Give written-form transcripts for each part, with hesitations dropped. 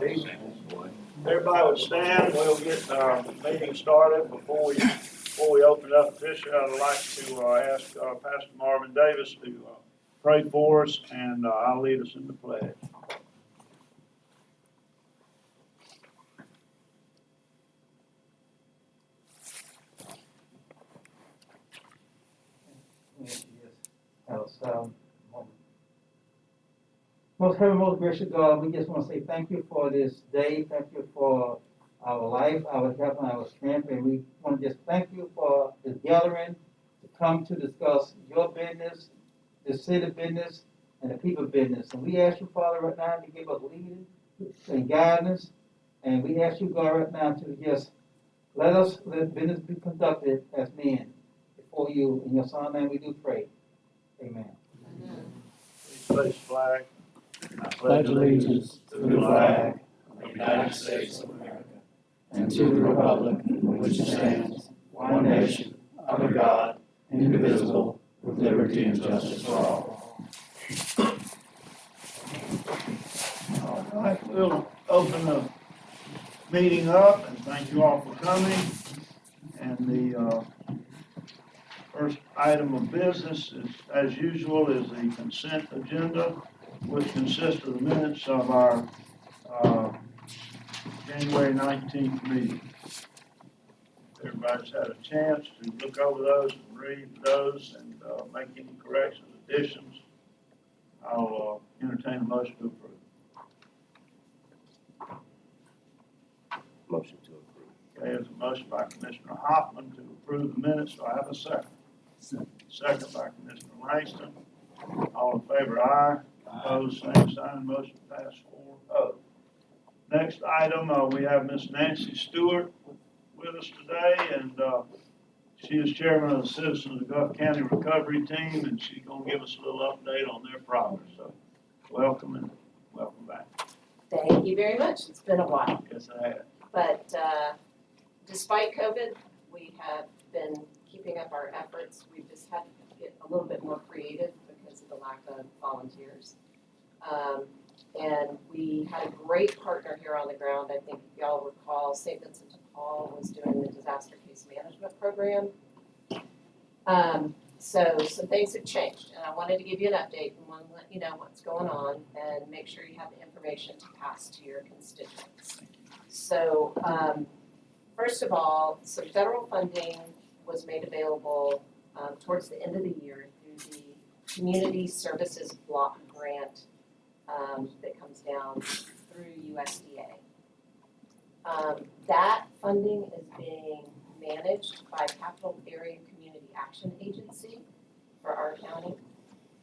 Everybody would stand. We'll get our meeting started. Before we open it up officially, I'd like to ask Pastor Marvin Davis to pray for us, and I'll lead us in the pledge. Most heavenly, most gracious God, we just want to say thank you for this day. Thank you for our life, our health, and our strength. And we want to just thank you for this gathering to come to discuss your business, the city business, and the people business. And we ask you, Father, right now to give us leading and guidance. And we ask you, God, right now to just let business be conducted as men before you. In your Son's name we do pray. Amen. Please place the flag. I pledge allegiance to the flag of the United States of America and to the republic for which it stands, one nation, under God, indivisible, with liberty and justice for all. All right, we'll open the meeting up, and thank you all for coming. And the first item of business, is, as usual, is the consent agenda, which consists of the minutes of our January 19th meeting. Everybody's had a chance to look over those and read those and make any corrections, additions. I'll entertain a motion to approve. Motion to approve. Okay, there's a motion by Commissioner Hoffman to approve the minutes. Do I have a second? Second by Commissioner Langston. All in favor, aye. Opposed, same sign. Motion passed 4-0. Next item, we have Miss Nancy Stewart with us today, and she is chairman of the Citizens of Gulf County Recovery Team, and she's going to give us a little update on their progress. So, welcome and welcome back. Thank you very much. It's been a while. Yes, I have. But despite COVID, we have been keeping up our efforts. We've just had to get a little bit more creative because of the lack of volunteers. And we had a great partner here on the ground. I think if y'all recall, St. Vincent de Paul was doing the disaster case management program. So some things have changed, and I wanted to give you an update and want to let you know what's going on and make sure you have the information to pass to your constituents. So first of all, some federal funding was made available towards the end of the year through the Community Services Block Grant that comes down through USDA. That funding is being managed by Capital Area Community Action Agency for our county.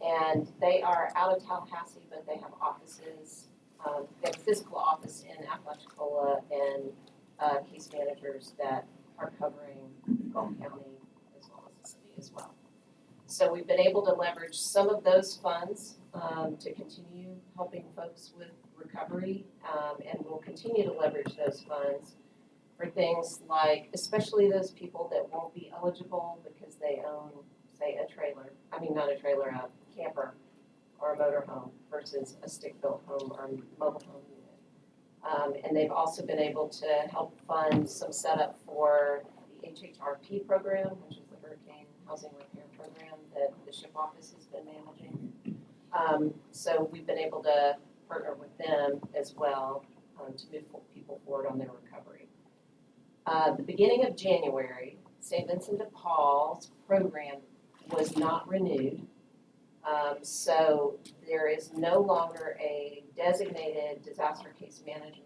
And they are out of Tallahassee, but they have offices, they have a physical office in Apalachicola and case managers that are covering Gulf County as well as the city as well. So we've been able to leverage some of those funds to continue helping folks with recovery, and we'll continue to leverage those funds for things like, especially those people that won't be eligible because they own, say, a trailer, not a trailer, a camper or a motorhome versus a stick-built home or mobile home unit. And they've also been able to help fund some setup for the HHRP program, which is the Hurricane Housing Repair Program that the SHIP office has been managing. So we've been able to partner with them as well to move people forward on their recovery. The beginning of January, St. Vincent de Paul's program was not renewed. So there is no longer a designated disaster case management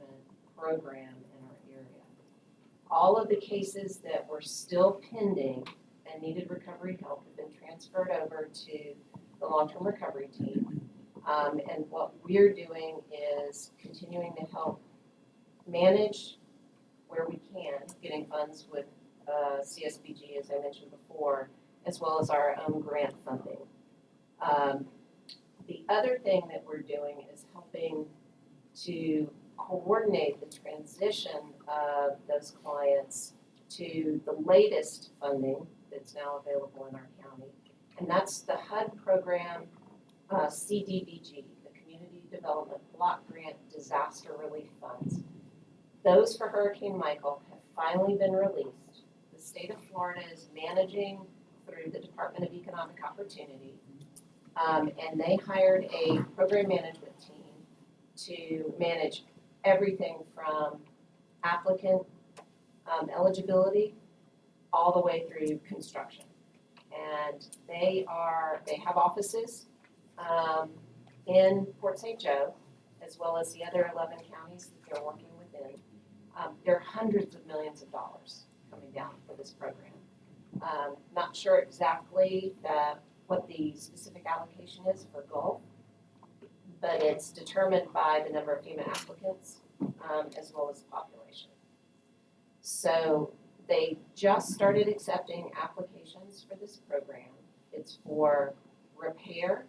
program in our area. All of the cases that were still pending and needed recovery help have been transferred over to the long-term recovery team. And what we're doing is continuing to help manage where we can, getting funds with CSBG, as I mentioned before, as well as our own grant funding. The other thing that we're doing is helping to coordinate the transition of those clients to the latest funding that's now available in our county. And that's the HUD program, CDBG, the Community Development Block Grant Disaster Relief Funds. Those for Hurricane Michael have finally been released. The state of Florida is managing through the Department of Economic Opportunity. And they hired a program management team to manage everything from applicant eligibility all the way through construction. And they have offices in Port St. Joe, as well as the other 11 counties that they're working within. There are hundreds of millions of dollars coming down for this program. Not sure exactly what the specific allocation is for Gulf, but it's determined by the number of FEMA applicants, as well as the population. So they just started accepting applications for this program. It's for repair,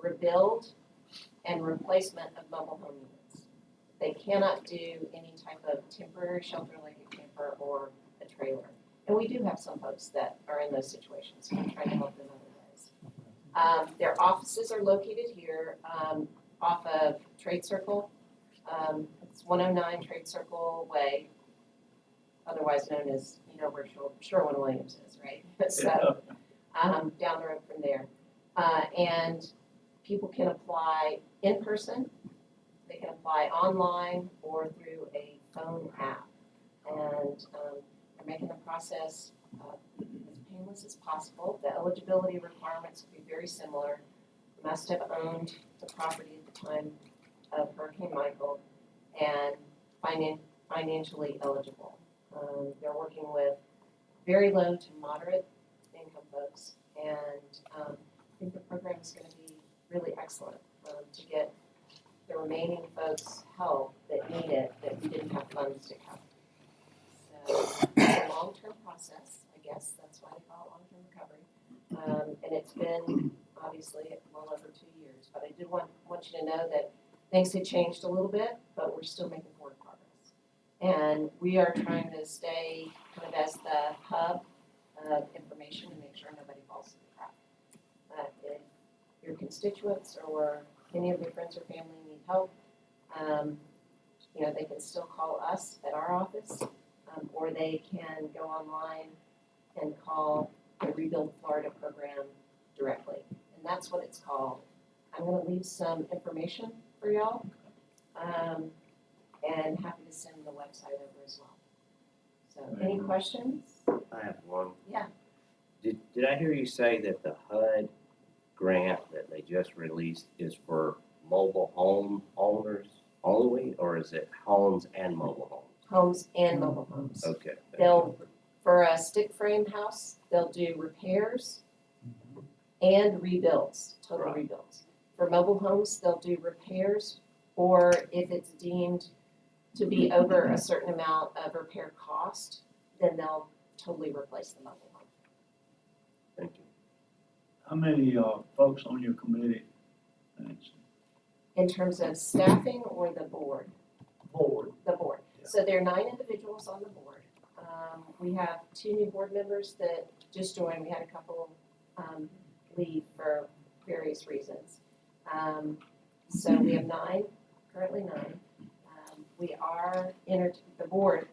rebuild, and replacement of mobile home units. They cannot do any type of temporary shelter like a camper or a trailer. And we do have some folks that are in those situations, so we're trying to help them other ways. Their offices are located here off of Trade Circle. It's 109 Trade Circle Way, otherwise known as, where Sherwin-Williams is, right? So, down the road from there. And people can apply in person, they can apply online or through a phone app. And they're making the process as painless as possible. The eligibility requirements will be very similar. You must have owned the property at the time of Hurricane Michael and financially eligible. They're working with very low to moderate income folks, and I think the program is going to be really excellent to get the remaining folks help that need it that we didn't have funds to cover. So it's a long-term process, I guess. That's why they call it long-term recovery. And it's been obviously well over 2 years. But I did want you to know that things had changed a little bit, but we're still making forward progress. And we are trying to stay kind of as the hub of information and make sure nobody falls through the crack. If your constituents or any of your friends or family need help, they can still call us at our office, or they can go online and call the Rebuild Florida program directly. And that's what it's called. I'm going to leave some information for y'all, and happy to send the website over as well. So, any questions? I have one. Yeah. Did I hear you say that the HUD grant that they just released is for mobile home owners only, or is it homes and mobile homes? Homes and mobile homes. Okay. For a stick frame house, they'll do repairs and rebuilds, total Right. rebuilds. For mobile homes, they'll do repairs, or if it's deemed to be over a certain amount of repair cost, then they'll totally replace the mobile home. Thank you. How many folks on your committee? Thanks. In terms of staffing or the board? Board. The board. Yeah. So there are 9 individuals on the board. We have 2 new board members that just joined. We had a couple leave for various reasons. So we have 9, currently 9. We are the board,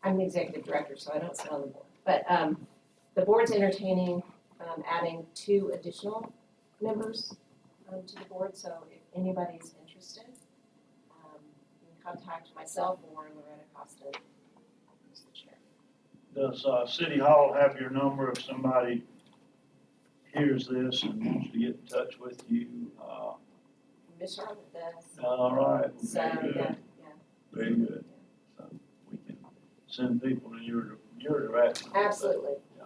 I'm the executive director, so I don't sit on the board. But the board's entertaining adding 2 additional members to the board. So if anybody's interested, you can contact myself or Loretta Costa, who's the chair. Does City Hall have your number if somebody hears this and wants to get in touch with you? Miss Charlotte does. All right. So, yeah. Very good. So we can send people to your direction. Absolutely. Yeah.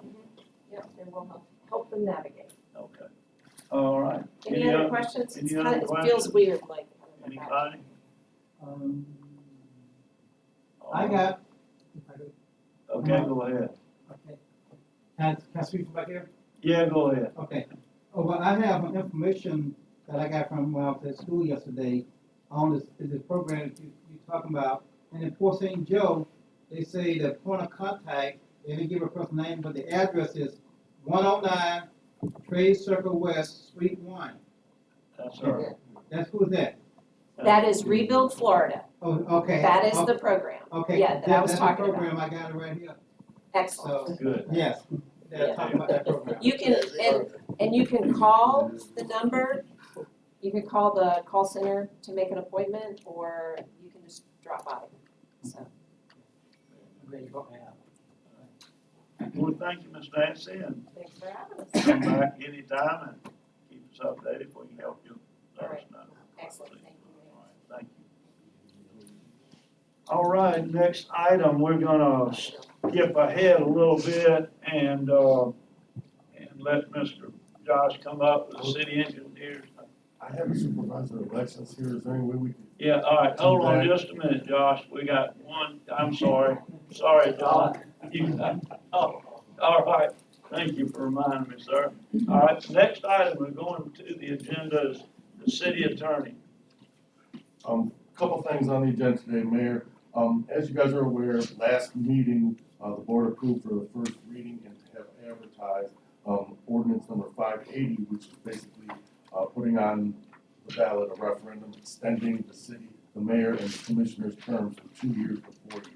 Yep, and we'll help them navigate. Okay. All right. Any other questions? any other It feels questions? weird, like. Anybody? I got, Okay, go ahead. okay. Can I speak from back here? Yeah, go ahead. Okay. Oh, well, I have information that I got from when I was at school yesterday on this program that you're talking about. And in Port St. Joe, they say the point of contact, they didn't give a person's name, but the address is 109 Trade Circle West, Suite 1. That's her. That's who's that? That is Rebuild Florida. Oh, okay. That is the program. Okay. Yeah, that I was That's talking the about. program, I got it right here. Excellent. So, Good. yes, they're talking about that program. You can, and you can call the number, you can call the call center to make an appointment, or you can just drop by. So, Well, thank you, Ms. Nancy, and thanks for having us. come back anytime and keep us updated if we can help you. Let us know. Excellent, thank you. All right, thank you. All right, next item, we're gonna skip ahead a little bit and let Mr. Josh come up with the city engineers. I have a supervisor of elections here, is there any way we can? Yeah, all right, hold on just a minute, Josh, we got one, I'm sorry, John. Oh, all right, thank you for reminding me, sir. All right, next item, we're going to the agenda is the city attorney. Couple things on the agenda today, Mayor. As you guys are aware, last meeting, the board approved for the first reading and to have advertised, ordinance number 580, which is basically, putting on the ballot a referendum extending the mayor and the commissioner's terms from 2 years to 4 years.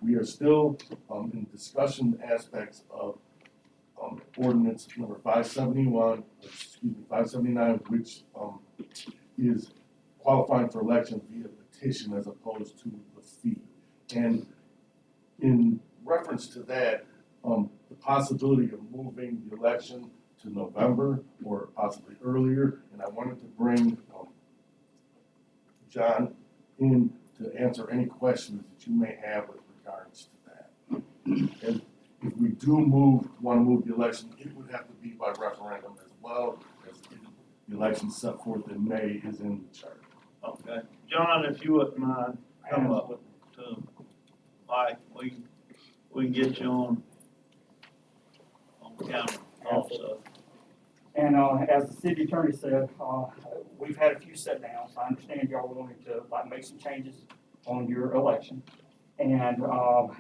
We are still, in discussion aspects of, ordinance number 579, which, is qualifying for election via petition as opposed to the fee. And in reference to that, the possibility of moving the election to November or possibly earlier, and I wanted to bring John in to answer any questions that you may have with regards to that. And if we do want to move the election, it would have to be by referendum as well as the election set forth in May is in the charter. Okay, John, if you wouldn't mind, come up to Mike, we can get you on camera also. And as the city attorney said, we've had a few sit downs. I understand y'all wanted to make some changes on your election. And I'm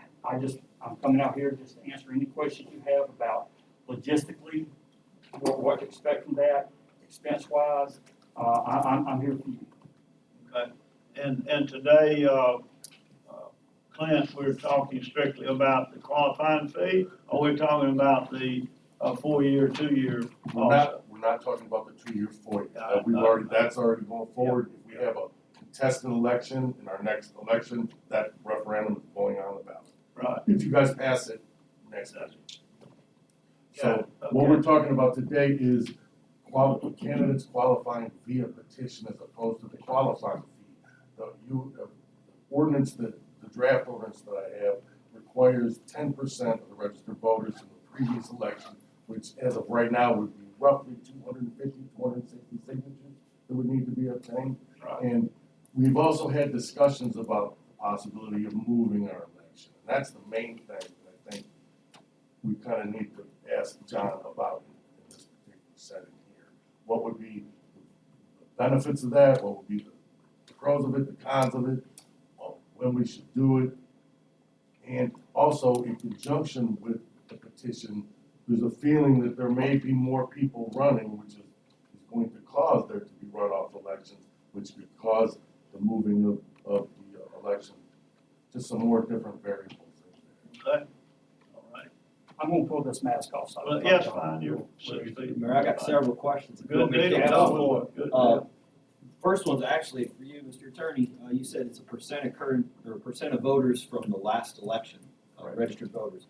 coming out here just to answer any questions you have about logistically, what to expect from that, expense wise. I'm here for you. Okay, and today, Clint, we're talking strictly about the qualifying fee, or we're talking about the 4-year, 2-year also? We're not talking about the 2-year, 4-year. Yeah, That's already going forward. If we have a contested election in our next election, that referendum is going on the ballot. Right. If you guys pass it, next election. So Okay. what we're talking about today is candidates qualifying via petition as opposed to the qualifying fee. The ordinance the draft ordinance that I have requires 10% of the registered voters in the previous election, which as of right now would be roughly 250, 260 signatures that would need to be obtained. Right. And we've also had discussions about the possibility of moving our election. And that's the main thing that I think we kind of need to ask John about in this particular setting here. What would be the benefits of that? What would be the pros of it, the cons of it, when we should do it? And also in conjunction with the petition, there's a feeling that there may be more people running, which is going to cause there to be runoff elections, which could cause the moving of the election to some more different variables. Okay, all right. I'm gonna pull this mask off. So Well, yes, fine, you're 6 feet. Mayor, I got several questions. If you Good want me to deal, kick go off. for it, good Uh, deal. First one's actually for you, Mr. Attorney. You said it's a percent of current, or percent of voters from the last election, registered voters.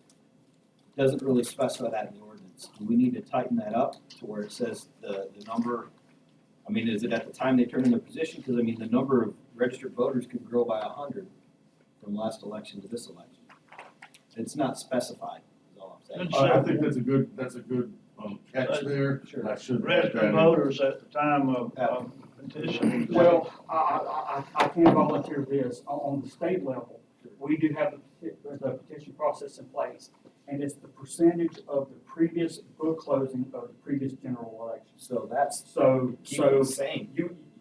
Doesn't really specify that in the ordinance. Do we need to tighten that up to where it says the number? I mean, is it at the time they turn in their position? Because I mean, the number of registered voters could grow by 100 from last election to this election. It's not specified, is all I'm saying. Good. I think that's a good catch there. Sure. And I should add Registered that in. voters at the time of petition. Well, I can volunteer this. On the state level, we do have the petition process in place. And it's the percentage of the previous book closing of the previous general election. So that's So keep it the same.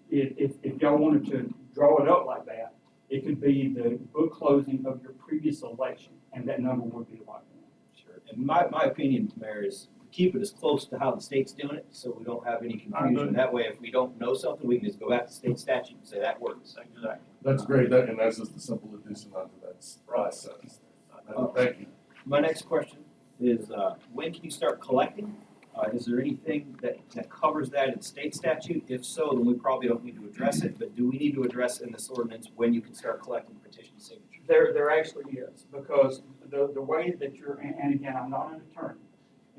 if y'all wanted to draw it up like that, it could be the book closing of your previous election, and that number would be like that. Sure. And my opinion, Mayor, is keep it as close to how the state's doing it, so we don't have any confusion. That way, if we don't know something, we can just go back to state statute and say that works. Exactly. That's great, and that's just a simple addition onto that process. Thank you. My next question is, when can you start collecting? Is there anything that covers that in state statute? If so, then we probably don't need to address it, but do we need to address in this ordinance when you can start collecting petition signatures? There actually is, because the way that you're, and again, I'm not an attorney,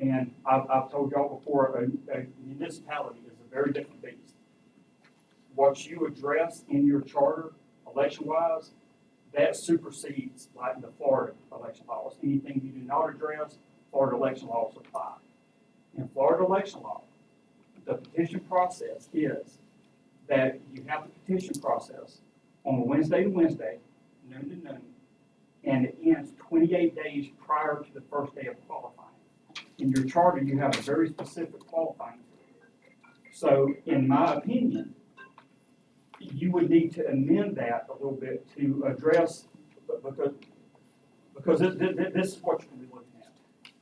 and I've told y'all before, a municipality is a very different beast. What you address in your charter, election-wise, that supersedes like the Florida election laws. Anything you do not address, Florida election laws apply. In Florida election law, the petition process is that you have the petition process on Wednesday to Wednesday, noon to noon, and it ends 28 days prior to the first day of qualifying. In your charter, you have a very specific qualifying period. So, in my opinion, you would need to amend that a little bit to address, because this is what you're going to be looking at.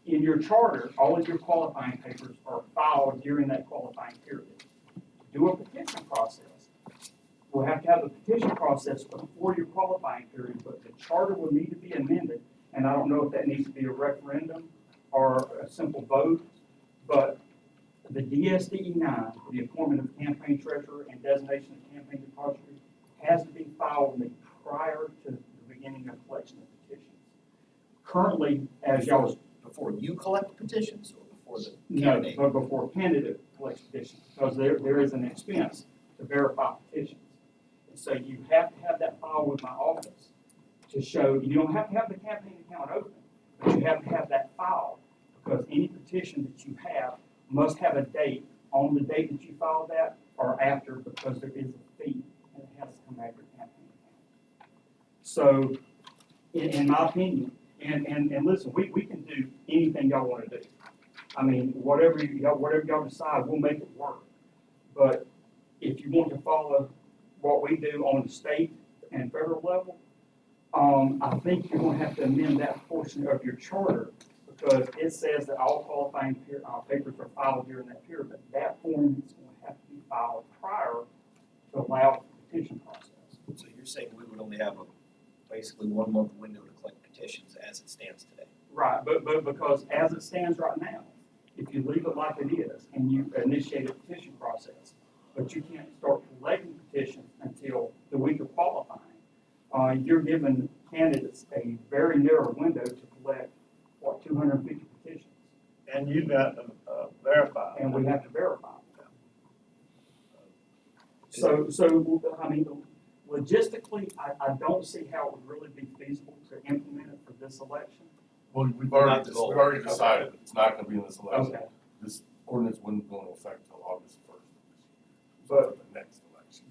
In your charter, all of your qualifying papers are filed during that qualifying period. To do a petition process, we'll have to have a petition process before your qualifying period, but the charter will need to be amended, and I don't know if that needs to be a referendum or a simple vote, but the DSDE-9, the appointment of campaign treasurer and designation of campaign depository, has to be filed prior to the beginning of collection of petitions. Currently, as y'all was Before you collect petitions or before the no, candidate? but before candidate collects petitions, because there is an expense to verify petitions. And so you have to have that filed with my office to show, you don't have to have the campaign account open, but you have to have that filed, because any petition that you have must have a date on the date that you filed that or after, because there is a fee and it has to come out of your campaign account. So, in my opinion, and listen, we can do anything y'all want to do. I mean, whatever y'all decide, we'll make it work. But if you want to follow what we do on the state and federal level, I think you're going to have to amend that portion of your charter, because it says that all qualifying papers are filed during that period, but that form is going to have to be filed prior to allow the petition process. So you're saying we would only have basically 1 month window to collect petitions as it stands today? Right, but because as it stands right now, if you leave it like it is and you initiate a petition process, but you can't start collecting petitions until the week of qualifying, you're giving candidates a very narrow window to collect, 250 petitions. And you've got to verify. And we have to verify them. So, I mean, logistically, I don't see how it would really be feasible to implement it for this election. Well, we've already decided it's not gonna be in this election. Okay. This ordinance wouldn't go into effect until August 1st. But- The next election.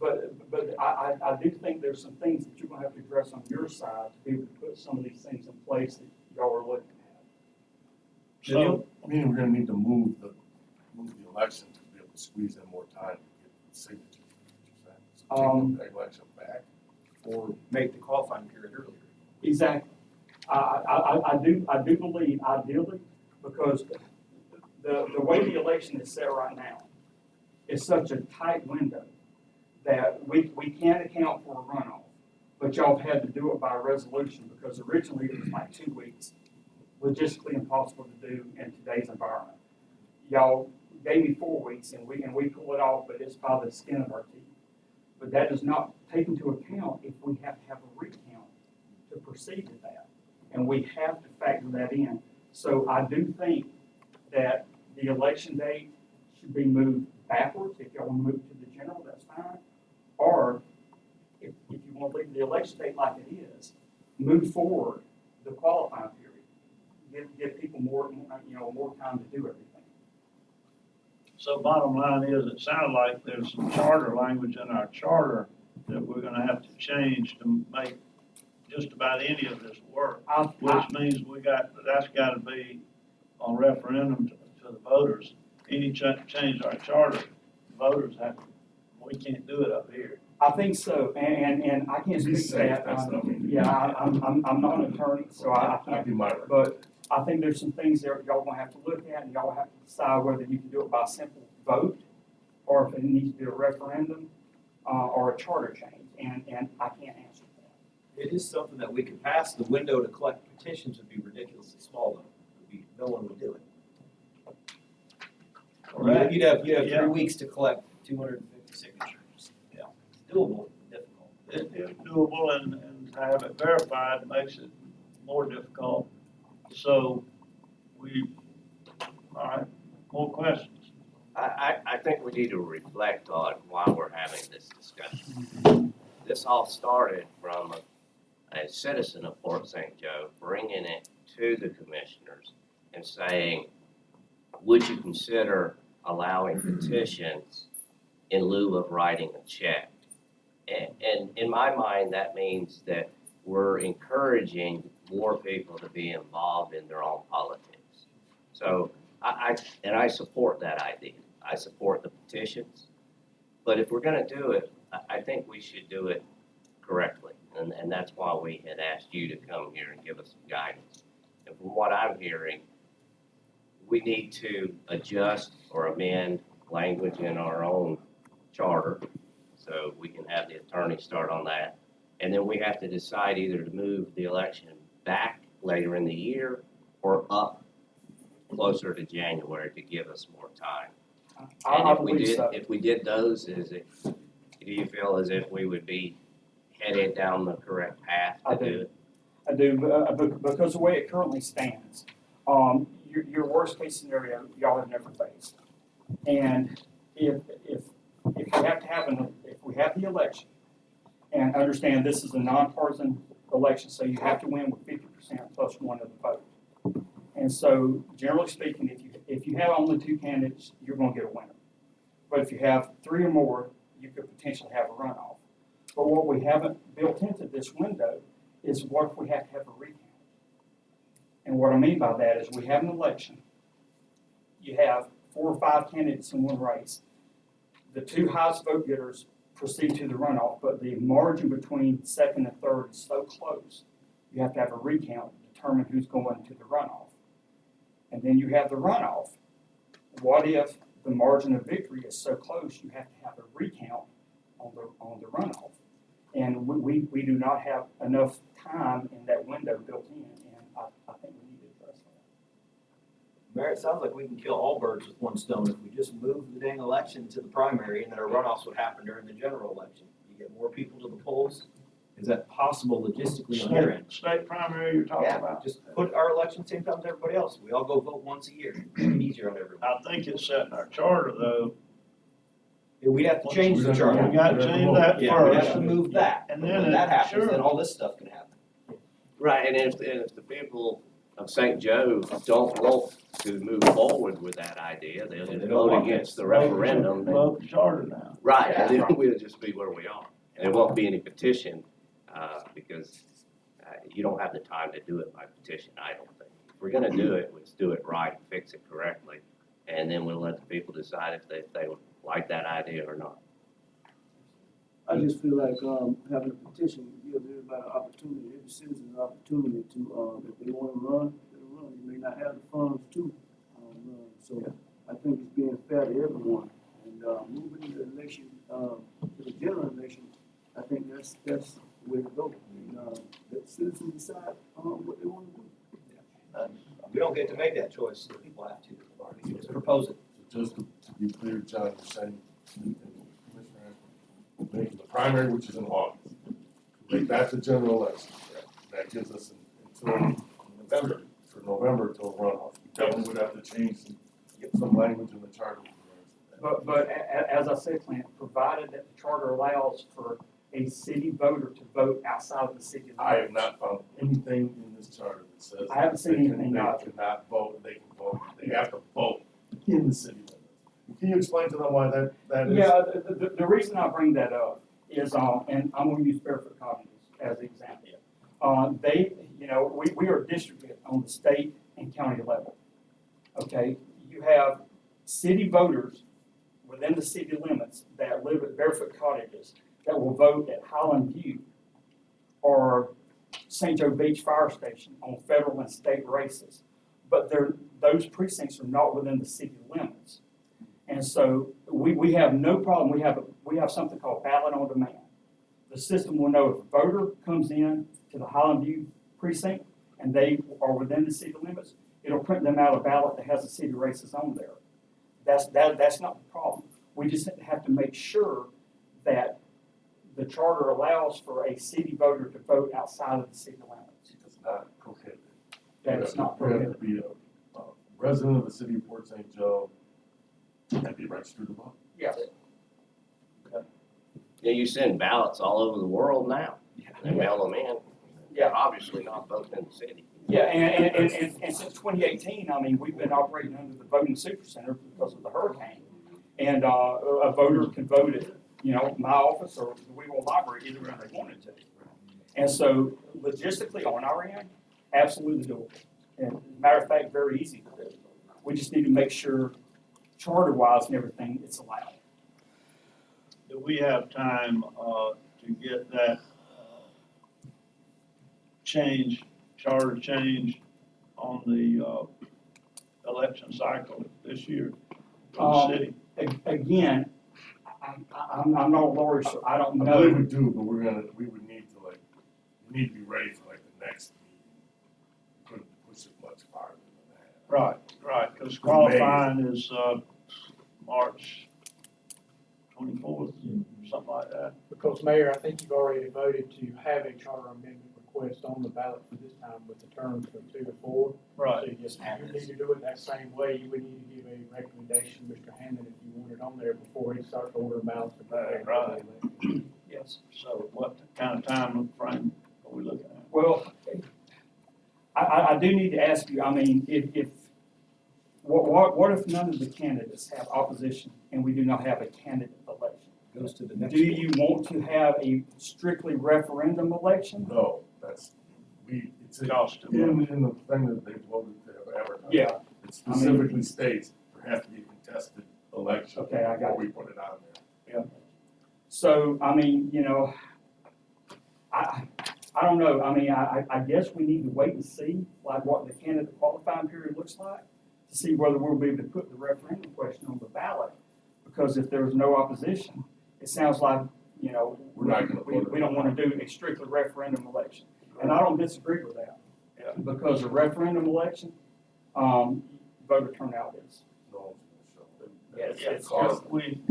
But I do think there's some things that you're gonna have to address on your side to be able to put some of these things in place that y'all are looking at. So, Meaning we're gonna need to move the election to be able to squeeze in more time to get signatures. So take the election back. Or make the qualifying period earlier? Exactly. I do believe ideally, because the way the election is set right now is such a tight window that we can't account for a runoff, but y'all had to do it by resolution, because originally it was like 2 weeks, logistically impossible to do in today's environment. Y'all gave me 4 weeks and we pull it off, but it's by the skin of our teeth. But that does not take into account if we have to have a recount to proceed with that. And we have to factor that in. So I do think that the election date should be moved backwards. If y'all want to move it to the general, that's fine. Or if you want to leave the election date like it is, move forward the qualifying period. Give people more time to do everything. so bottom line is, it sounds like there's some charter language in our charter that we're gonna have to change to make just about any of this work. Which means that's gotta be on referendum to the voters. Any change our charter, voters have, we can't do it up here. I think so, and I can't speak to that. That's not me. Yeah, I'm not an attorney, so I That'd can't. be my But I think there's some things there y'all gonna have to look at, and y'all have to decide whether you can do it by simple vote, or if it needs to be a referendum, or a charter change, and I can't answer that. It is something that we could pass. The window to collect petitions would be ridiculously small though. No one would do it. Correct. You'd have Yeah. 3 weeks to collect 250 signatures. Yeah, it's doable, but difficult. It's doable, and to have it verified makes it more difficult. So all right, more questions? I think we need to reflect on why we're having this discussion. This all started from a citizen of Fort St. Joe bringing it to the commissioners and saying, would you consider allowing petitions in lieu of writing a check? And in my mind, that means that we're encouraging more people to be involved in their own politics. So I support that idea. I support the petitions. But if we're gonna do it, I think we should do it correctly. And that's why we had asked you to come here and give us some guidance. And from what I'm hearing, we need to adjust or amend language in our own charter. So we can have the attorney start on that. And then we have to decide either to move the election back later in the year or up closer to January to give us more time. I And believe so. if we did those, do you feel as if we would be headed down the correct path I to do. do it? I do, because the way it currently stands, your worst case scenario, y'all have never faced. And if we have to have if we have the election, and understand this is a nonpartisan election, so you have to win with 50% plus one of the vote. And so generally speaking, if you have only 2 candidates, you're gonna get a winner. But if you have 3 or more, you could potentially have a runoff. But what we haven't built into this window is what if we have to have a recount? And what I mean by that is we have an election. You have 4 or 5 candidates in one race. The 2 highest vote getters proceed to the runoff, but the margin between second and third is so close, you have to have a recount to determine who's going to the runoff. And then you have the runoff. What if the margin of victory is so close, you have to have a recount on the runoff? And we do not have enough time in that window built in, and I think we need to address that. Mayor, it sounds like we can kill all birds with one stone if we just move the dang election to the primary and then our runoffs would happen during the general election. You get more people to the polls. Is that possible logistically on your end? State primary you're talking Yeah, about? just put our election same time as everybody else. We all go vote once a year. Make it easier on everybody. I think it's set in our charter though. Yeah, we'd have to change the charter. We gotta change that Yeah, we'd have first. to move that. And And then when that happens, sure. then all this stuff can happen. Right, and if the people of St. Joe don't want to move forward with that idea, they'll just vote against the referendum. Vote the charter now. Right, and then we'll just be where we are. And there won't be any petition, because you don't have the time to do it by petition, I don't think. If we're gonna do it, let's do it right, fix it correctly, and then we'll let the people decide if they would like that idea or not. I just feel like, having a petition gives everybody an opportunity, every citizen an opportunity to, if they wanna run, they'll run. You may not have the funds to, run. So I think it's being fair to everyone. And, moving the election, to the general election, I think that's the way to go. And, let citizens decide, what they wanna do. We don't get to make that choice, the people have to. You just propose it. Just to be clear, John, you're saying, and Commissioner, making the primary, which is in August, make that the general election. That gives us until November to a runoff. We definitely would have to change some language in the charter. But as I said, Clint, provided that the charter allows for a city voter to vote outside of the city limits. I have not found anything in this charter that says. I haven't seen anything They either. cannot vote, they can vote, they have to vote in the city limits. Can you explain to them why that is? Yeah, the reason I bring that up is, and I'm gonna use Barefoot Cottages as an example. We are distributed on the state and county level. Okay, you have city voters within the city limits that live at Barefoot Cottages that will vote at Highland View or St. Joe Beach Fire Station on federal and state races. but those precincts are not within the city limits. And so we have no problem, we have something called ballot on demand. The system will know if a voter comes in to the Highland View precinct and they are within the city limits, it'll print them out a ballot that has the city races on there. That's not the problem. We just have to make sure that the charter allows for a city voter to vote outside of the city limits. It's not prohibited. That it's not You have prohibited. to be a resident of the city of Port St. Joe and be registered to vote. Yes. Yeah, you send ballots all over the world now. They mail them in. Yeah. They're obviously not voting in the city. Yeah, and since 2018, I mean, we've been operating under the voting super center because of the hurricane. And a voter can vote at, my office or the Weevil Library either way they wanted to. And so logistically on our end, absolutely doable. And matter of fact, very easy to do. We just need to make sure charter-wise and everything, it's allowed. Do we have time, to get that, charter change on the, election cycle this year for the city? Again, I'm not a lawyer, so I don't I believe know. we do, but we would need to we need to be ready for the next meeting. We couldn't push it much farther than that. Right, because qualifying is, March 24th, something like that. Because Mayor, I think you've already voted to have a charter amendment request on the ballot for this time with the terms from 2 to 4. So you need to do it that same way. You would need to give a recommendation, Mr. Hammond, if you want it on there before he starts ordering ballots. Right. Yes. So what kind of time frame are we looking at? Well, I do need to ask you, I mean, what if none of the candidates have opposition and we do not have a candidate election? Goes to the next. Do you want to have a strictly referendum election? No, it's in the thing that they voted to have advertised. Yeah. It specifically states there has to be a contested election. Okay, I got before we put it on there. So, I mean, I don't know, I mean, I guess we need to wait and see, like, what the candidate qualifying period looks like, to see whether we'll be able to put the referendum question on the ballot, because if there's no opposition, it sounds like, We're not gonna put it we don't wanna do a strictly referendum election, and I don't disagree with that. Yeah. Because a referendum election, voter turnout is, No one's gonna show. yes, Yeah, it's because just, I agree.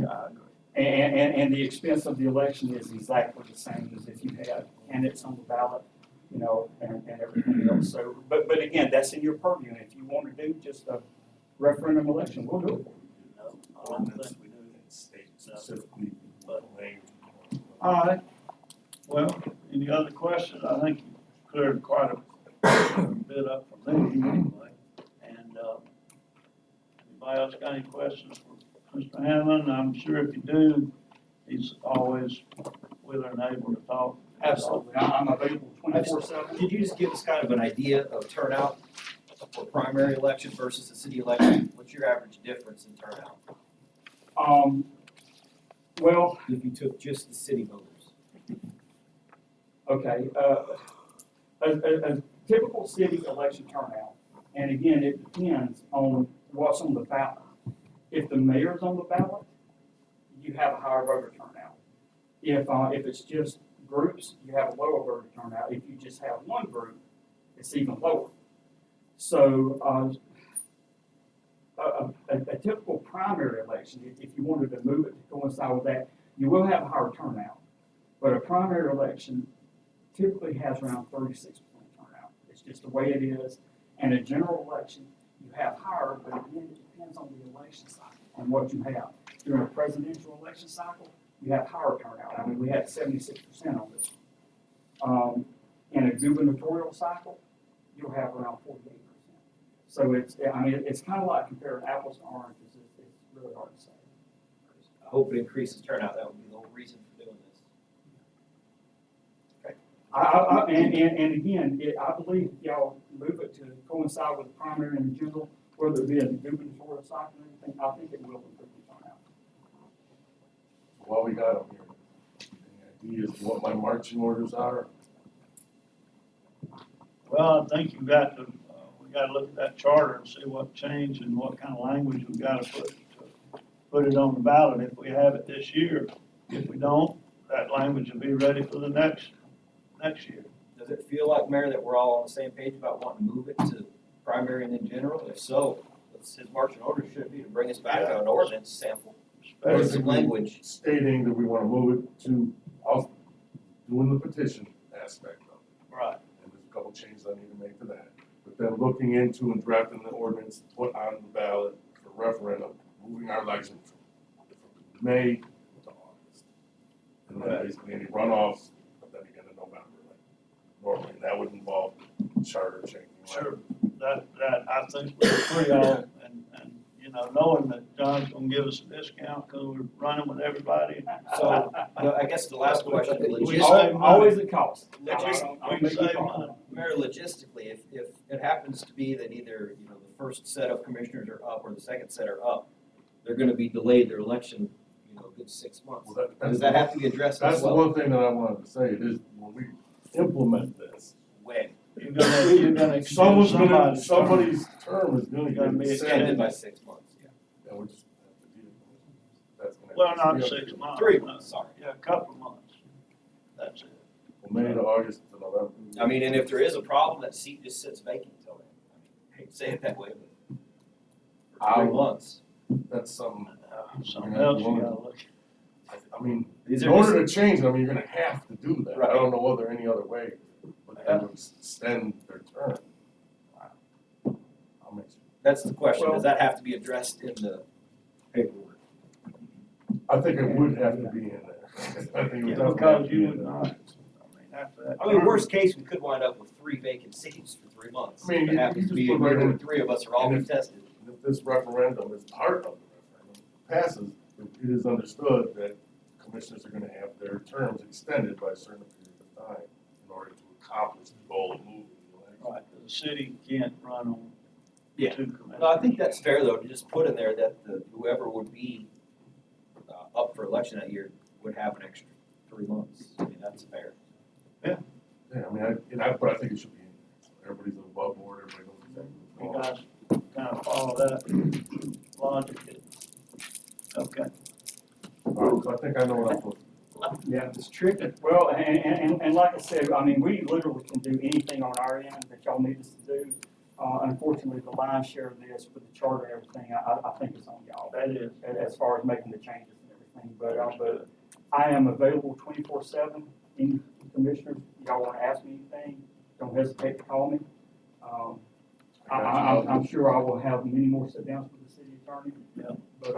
and the expense of the election is exactly the same as if you had candidates on the ballot, and everything else. So, but again, that's in your purview, and if you want to do just a referendum election, we'll do it. No, I don't think we do. State specifically, language. All right. Well, any other questions? I think you cleared quite a bit up from me anyway. And, anybody else got any questions for Mr. Hammond? I'm sure if you do, he's always willing and able to talk. Absolutely, I'm available 24/7. Could you just give us kind of an idea of turnout for primary election versus the city election? What's your average difference in turnout Well, if you took just the city voters? okay, a typical city election turnout, and again, it depends on what's on the ballot. If the mayor's on the ballot, you have a higher voter turnout. If it's just groups, you have a lower voter turnout. If you just have one group, it's even lower. So, a typical primary election, if you wanted to move it to coincide with that, you will have a higher turnout. But a primary election typically has around 36% turnout. It's just the way it is. And a general election, you have higher, but again, it depends on the election cycle and what you have. During a presidential election cycle, you have higher turnout. I mean, we had 76% on this one. In a gubernatorial cycle, you'll have around 48%. So it's kind of like comparing apples to oranges. It's really hard to say. I hope it increases turnout. That would be the whole reason for doing this. And again, I believe if y'all move it to coincide with the primary and the general, whether it be a gubernatorial cycle and everything, I think it will improve the turnout. While we got them here, any ideas what my marching orders are? Well, I think we got gotta look at that charter and see what changed and what kind of language we gotta put it on the ballot if we have it this year. If we don't, that language will be ready for the next year. Does it feel like, Mayor, that we're all on the same page about wanting to move it to primary and then general? If so, his marching orders should be to bring us back an ordinance sample, with some language. Stating that we wanna move it to, doing the petition aspect of it. Right. And there's a couple changes I need to make to that. But then looking into and drafting the ordinance to put on the ballot for referendum, moving our election from May to August. And then basically any runoffs, but then again in November, like normally, and that would involve charter changing. Sure, that, I think we agree on, and, you know, knowing that John's gonna give us a discount because we're running with everybody. So, I guess the last question, We Al- save money. Always a cost. We can save money. Mayor, logistically, if it happens to be that either, you know, the first set of commissioners are up or the second set are up, they're gonna be delayed their election, you know, a good 6 months. Well, Does that have to be addressed as That's the well? one thing that I wanted to say, it is when we implement this, When? You're gonna extend somebody's term. somebody's term is gonna Gonna get be extended. Extended by 6 months, yeah. And we just have to deal with it. That's gonna. Well, not be up to 6 you. months. 3 months, sorry. Yeah, a couple of months. That's it. From May to August to November. I mean, and if there is a problem, that seat just sits vacant until then. I hate to say it that way, but for 3 months. That's something, Something else you gotta look at. I mean, These in are order to change them, you're gonna have to do that. Right. I don't know whether any other way, but they would extend their term. I'll make sure. That's the question, Well- does that have to be addressed in the paperwork? I think it would have to be in there. I think it would Yeah, definitely have because to be you in would there. not, I mean, after that. I mean, worst case, we could wind up with 3 vacant seats for 3 months. I mean, If you it happens just to be put right where in- 3 of us are all and if- contested. And if this referendum is part of the referendum, passes, it is understood that commissioners are gonna have their terms extended by a certain period of time in order to accomplish the goal of moving the election. Right, the city can't run on Yeah. 2 commissioners. No, I think that's fair, though, to just put in there that whoever would be up for election that year would have an extra 3 months. I mean, that's fair. Yeah, I mean, but I think it should be in there, so everybody's above board, everybody knows exactly You what's going on. guys kind of follow that logic. Okay. All right, so I think I know what I'm supposed to do. Yeah, it's tricky. Well, and like I said, I mean, we literally can do anything on our end that y'all need us to do. Unfortunately, the lion's share of this with the charter and everything, I think it's on y'all. That is. As far as making the changes and everything, but I am available 24/7. Any commissioners, y'all wanna ask me anything, don't hesitate to call me. I'm sure I will have many more sit downs with the city attorney. Yeah. But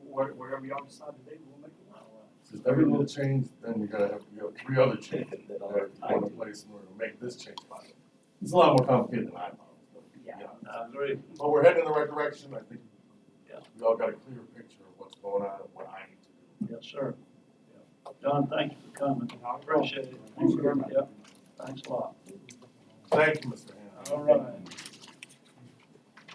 whatever y'all decide to do, we'll make it. Just every little change, then you have 3 other changes that have to go into place in order to make this change possible. It's a lot more complicated than I thought. Yeah. I agree. But we're heading in the right direction, I think. Yeah. We all got a clear picture of what's going on and what I need to do. Yes, sir. Yeah. John, thank you for coming. I appreciate it. Thank you very much. Yep. Thanks a lot. Thank you, Mr. Hannah. All right.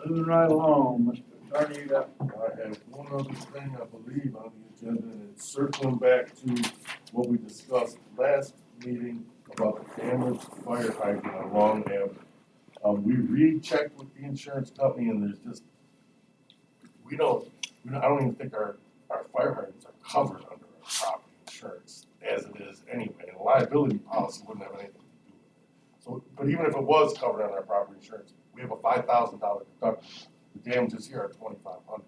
Moving right along, Mr. Attorney, you got, I have one other thing, I believe, on the agenda, and it's circling back to what we discussed last meeting about the damaged fire hydrant on Long Avenue. We rechecked with the insurance company, and there's just, I don't even think our fire hydrants are covered under our property insurance as it is anyway, and liability policy wouldn't have anything to do with it. So, but even if it was covered on our property insurance, we have a $5,000 deductible. The damages here are $2,500.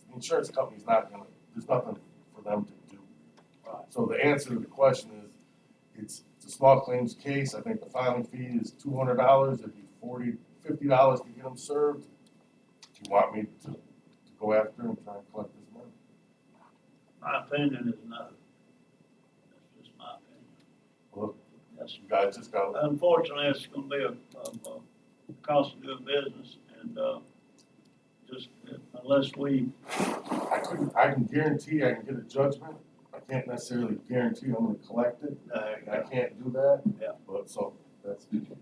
The insurance company's not gonna, there's nothing for them to do. So the answer to the question is, it's a small claims case. I think the filing fee is $200. It'd be $50 to get them served. Do you want me to go after and try and collect this money? my opinion is no. That's just my opinion. Well, That's, you guys just got, unfortunately, it's gonna be a cost of doing business, and, just unless we, I can guarantee I can get a judgment. I can't necessarily guarantee I'm gonna collect it. I can't do that. Yeah. But so that's basically.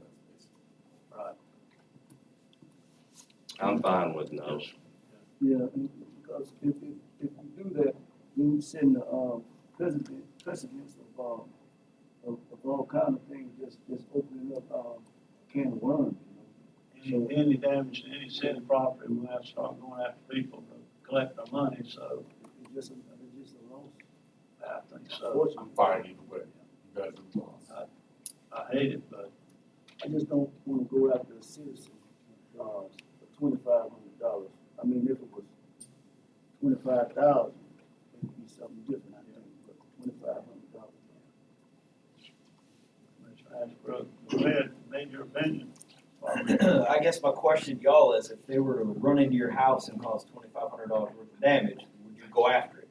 right, I'm fine with no. Yeah, because if you do that, then you send the precedence of all kind of things, just opening up can of worms, you know. any damage to any city property, we'll have to start going after people to collect our money, so It's just a loss. I think so. I'm fine either way. You guys are the boss. I hate it, but I just don't wanna go after a citizen, for $2,500. I mean, if it was 25,000, it'd be something different, I think, but $2,500. Mr. Ashbrook, go ahead, make your opinion. I guess my question to y'all is, if they were to run into your house and cause $2,500 worth of damage, would you go after it?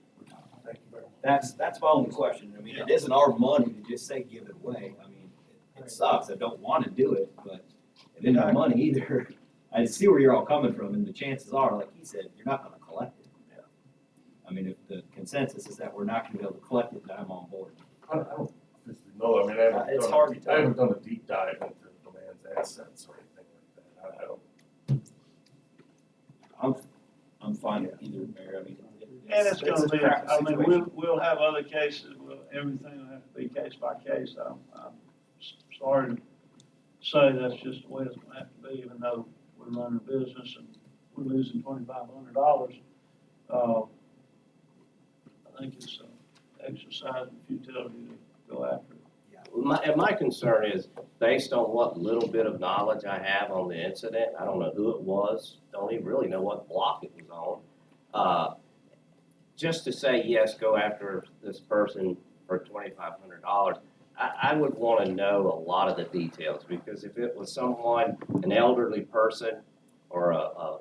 Thank you very much. That's my only question. I mean, it isn't our money to just say give it away. I mean, it sucks. I don't want to do it, but it isn't our money either. I see where you're all coming from, and the chances are, like he said, you're not gonna collect it. Yeah. I mean, if the consensus is that we're not gonna be able to collect it, then I'm on board. I don't officially know, I mean, I haven't It's done, hard to I tell. haven't done a deep dive into the man's assets or anything like that. I don't, I'm fine with either, Mayor. I mean, And it's gonna a be, crappy I mean, situation. we'll have other cases, everything will have to be case by case. I'm sorry to say that's just the way it's gonna have to be, even though we're running a business and we're losing $2,500. I think it's an exercise in futility to go after it. And my concern is, based on what little bit of knowledge I have on the incident, I don't know who it was, don't even really know what block it was on. Just to say, yes, go after this person for $2,500, I would want to know a lot of the details, because if it was someone, an elderly person, or a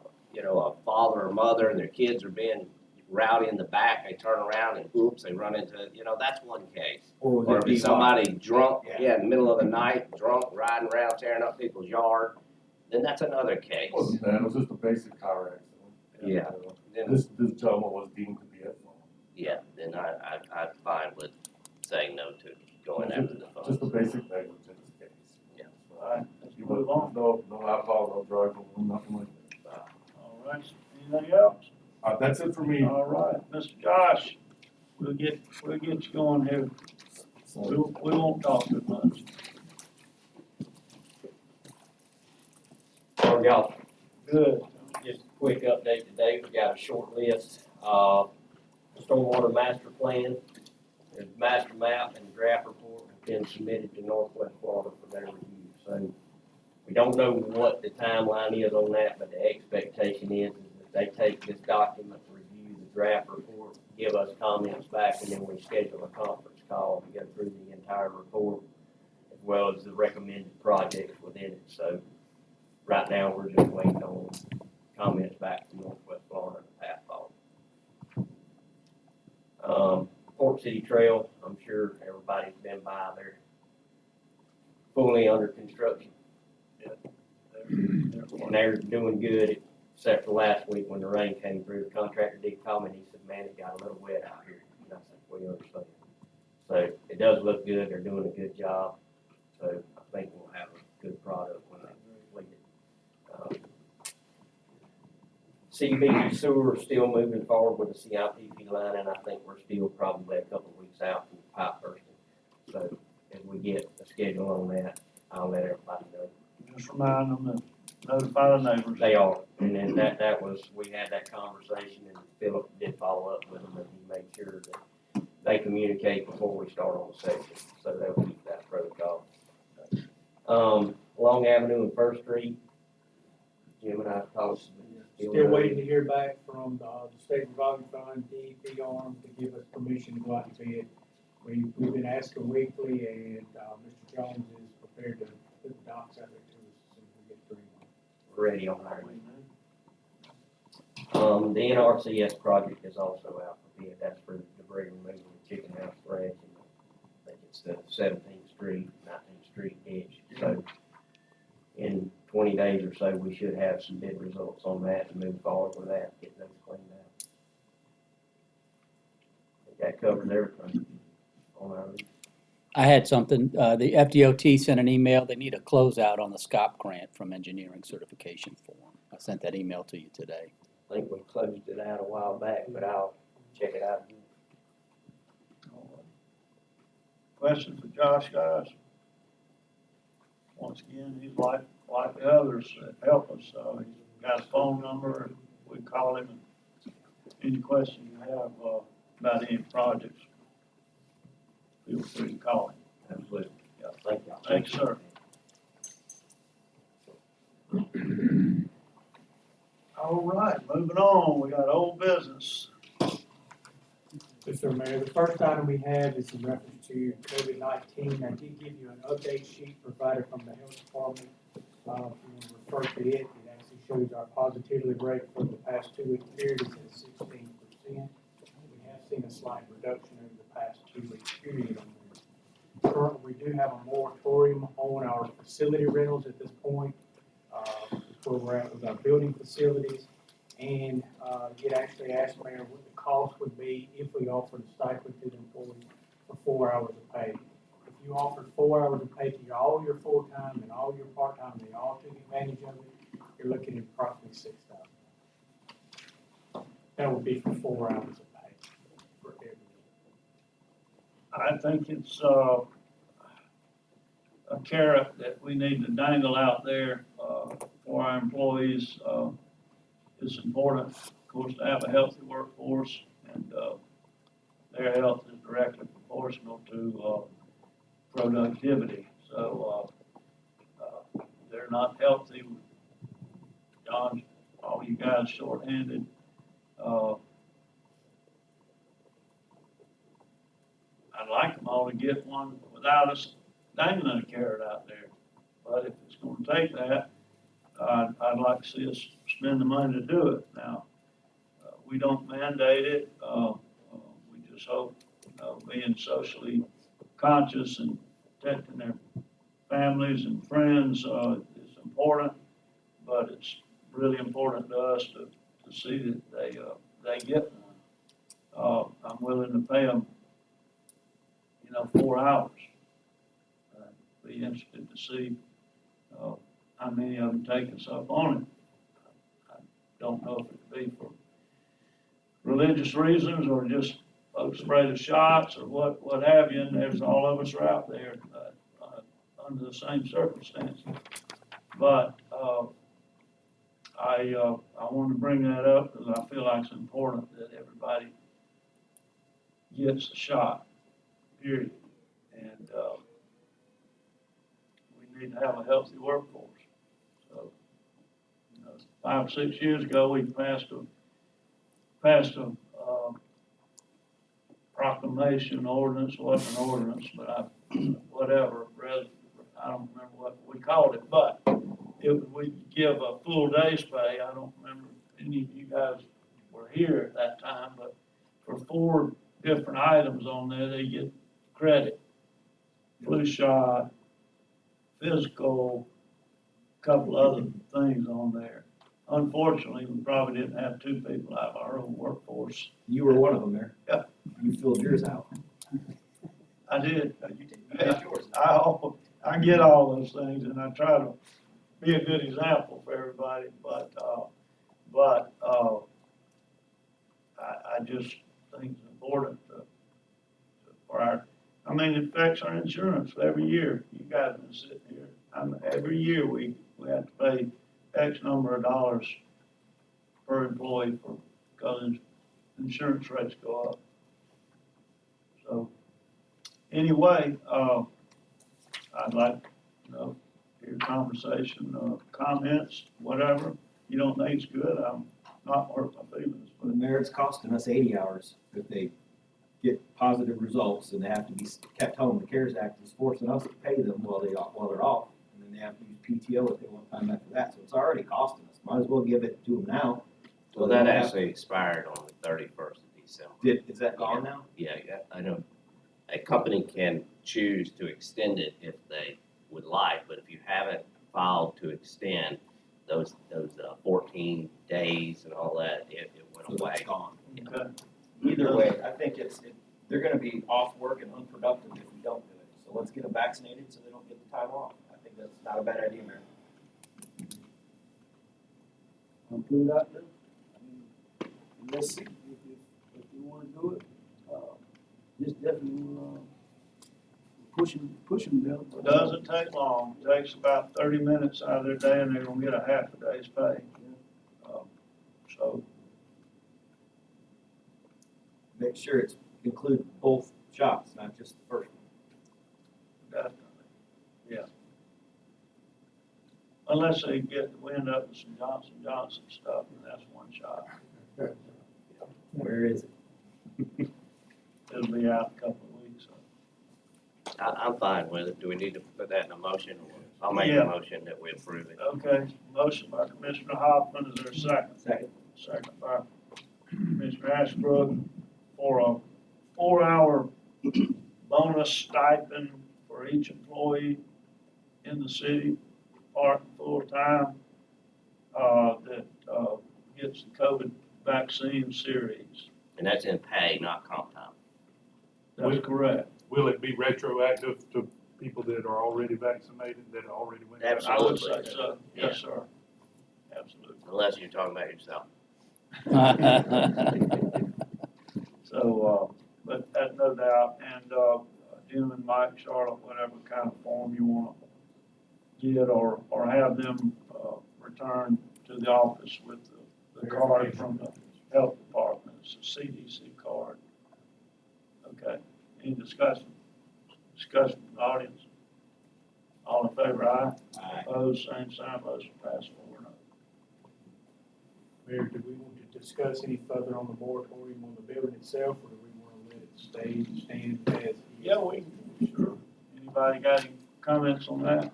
father or mother, and their kids are being rowdy in the back, they turn around and oops, they run into, that's one case. Or if it's somebody drunk, in the middle of the night, drunk, riding around, tearing up people's yard, then that's another case. it wasn't that, it was just a basic car accident. Yeah. And, Then, This gentleman was deemed to be at fault. yeah, then I'm fine with saying no to going after the Just funds. a basic negligence case. Yeah. All right, let's You move won't, on. no alcohol, no drugs, no nothing like that. All right, anything else? That's it for me. All right, Mr. Josh, we'll get you going here. We won't talk too much. Y'all, Good. just a quick update today, we got a short list, stormwater master plan, the master map and draft report have been submitted to Northwest Florida for their review. So we don't know what the timeline is on that, but the expectation is that they take this document, review the draft report, give us comments back, and then we schedule a conference call to go through the entire report, as well as the recommended projects within it. So right now, we're just waiting on comments back from Northwest Florida and the path forward. Port City Trail, I'm sure everybody's been by there. Fully under construction, and they're doing good, except for last week when the rain came through. The contractor did call me and he said, man, it got a little wet out here. And I said, we understand. So it does look good, they're doing a good job. So I think we'll have a good product when they complete it. CBG sewer is still moving forward with the CIPP line, and I think we're still probably a couple of weeks out from pipe bursting. So as we get a schedule on that, I'll let everybody know. Just remind them to notify the neighbors. They are, and then that was, we had that conversation, and Philip did follow up with them, and he made sure that they communicate before we start on the section, so they'll keep that protocol. Long Avenue and First Street, Jim and I talked. Still waiting to hear back from the state revolving fund, DEP arm, to give us permission to go out and bid. We've been asking weekly, and Mr. Jones is prepared to put the docs out there to us as soon as we get through. Ready on our end. The NRCS project is also out for bid, that's for debris removal, chicken house dredge, and I think it's the 17th Street, 19th Street ditch. So in 20 days or so, we should have some bid results on that and move forward with that, get those cleaned out. I think that covers everything on our list. I had something, the FDOT sent an email, they need a closeout on the SCOP grant from engineering certification form. I sent that email to you today. I think we closed it out a while back, but I'll check it out again. Question for Josh, guys? Want once again, he's like the others that help us, he's got his phone number, we call him, any question you have, about any projects, feel free to call him. Absolutely. Yeah. Thank you. Thanks, sir. All right, moving on, we got old business. Yes, sir, Mayor. The first item we have is in reference to COVID-19. I did give you an update sheet provided from the health department. If you want to refer to it, it actually shows our positivity rate for the past 2-week period is at 16%. We have seen a slight reduction over the past 2-week period on there. Currently, we do have a moratorium on our facility rentals at this point. Where we're at with our building facilities. And it actually asked Mayor what the cost would be if we offered a stipend to the employees for 4 hours of pay. If you offered 4 hours of pay to all your full-time and all your part-time, and they all took advantage of it, you're looking at approximately $6,000. That would be for 4 hours of pay for every. I think it's, a carrot that we need to dangle out there, for our employees. It's important, of course, to have a healthy workforce, and, their health is directly proportional to, productivity. So, they're not healthy. John, all you guys shorthanded. I'd like them all to get one without us dangling a carrot out there. But if it's gonna take that, I'd like to see us spend the money to do it. Now, we don't mandate it, we just hope, being socially conscious and protecting their families and friends, is important, but it's really important to us to see that they get one. I'm willing to pay them, 4 hours. Be interested to see, how many of them take us up on it. I don't know if it'd be for religious reasons or just folks afraid of shots or what have you, and there's all of us are out there, under the same circumstances. But, I wanted to bring that up because I feel like it's important that everybody gets a shot, period. And, we need to have a healthy workforce. So, 5 or 6 years ago, we passed a proclamation ordinance, wasn't an ordinance, but whatever, I don't remember what we called it, but we give a full day's pay. I don't remember if any of you guys were here at that time, but for 4 different items on there, they get credit. Flu shot, physical, couple other things on there. Unfortunately, we probably didn't have 2 people out of our own workforce. You were one of them there. Yeah. You filled yours out. I did. You did yours. I get all those things, and I try to be a good example for everybody, but I just think it's important for our, it affects our insurance every year. You guys have been sitting here, every year we have to pay X number of dollars per employee because insurance rates go up. So, anyway, I'd like, hear conversation, comments, whatever. You don't think it's good, I'm not hurt my feelings, The but mayor's costing us 80 hours if they get positive results and they have to be kept home. The CARES Act is forcing us to pay them while they're off, and then they have to use PTO if they want time after that. So it's already costing us. Might as well give it to them now. Well, that actually expired on the 31st of December. Is that gone now? Yeah, I know. A company can choose to extend it if they would like, but if you haven't filed to extend those 14 days and all that, it went So away. that's gone. okay. Either way, I think they're gonna be off work and unproductive if we don't do it. So let's get them vaccinated so they don't get the time off. I think that's not a bad idea, Mayor. I'll put it out there. Let's see if you wanna do it. Just definitely, pushing them. Doesn't take long, takes about 30 minutes out of their day, and they're gonna get a half a day's pay. So, Make sure it's include both shots, not just the first one. definitely, yeah. Unless they get the wind up with some Johnson Johnson stuff, and that's one shot. Where is it? It'll be out in a couple of weeks. I'm fine with it. Do we need to put that in a motion? I'll make Yeah. a motion that we approve it. Okay, motion by Commissioner Hoffman, is there a second? Second. Second by Commissioner Ashbrook for a 4-hour bonus stipend for each employee in the city, part full-time, that gets the COVID vaccine series. And that's in pay, not comp time. That's correct. Will it be retroactive to people that are already vaccinated, that already went? I would say Absolutely. so, yes, sir. Absolutely. Unless you're talking about yourself. So, but that, no doubt, and, Jim and Mike, Charlotte, whatever kind of form you wanna get, or have them, return to the office with the card from the health department, it's a CDC card. Okay, any discussion? Discussion from the audience? All in favor, aye? Aye. Opposed, same sign, motion passed 4-0. Mayor, do we want to discuss any further on the moratorium on the building itself, or do we want to let it stand as is? Yeah, sure. Anybody got any comments on that?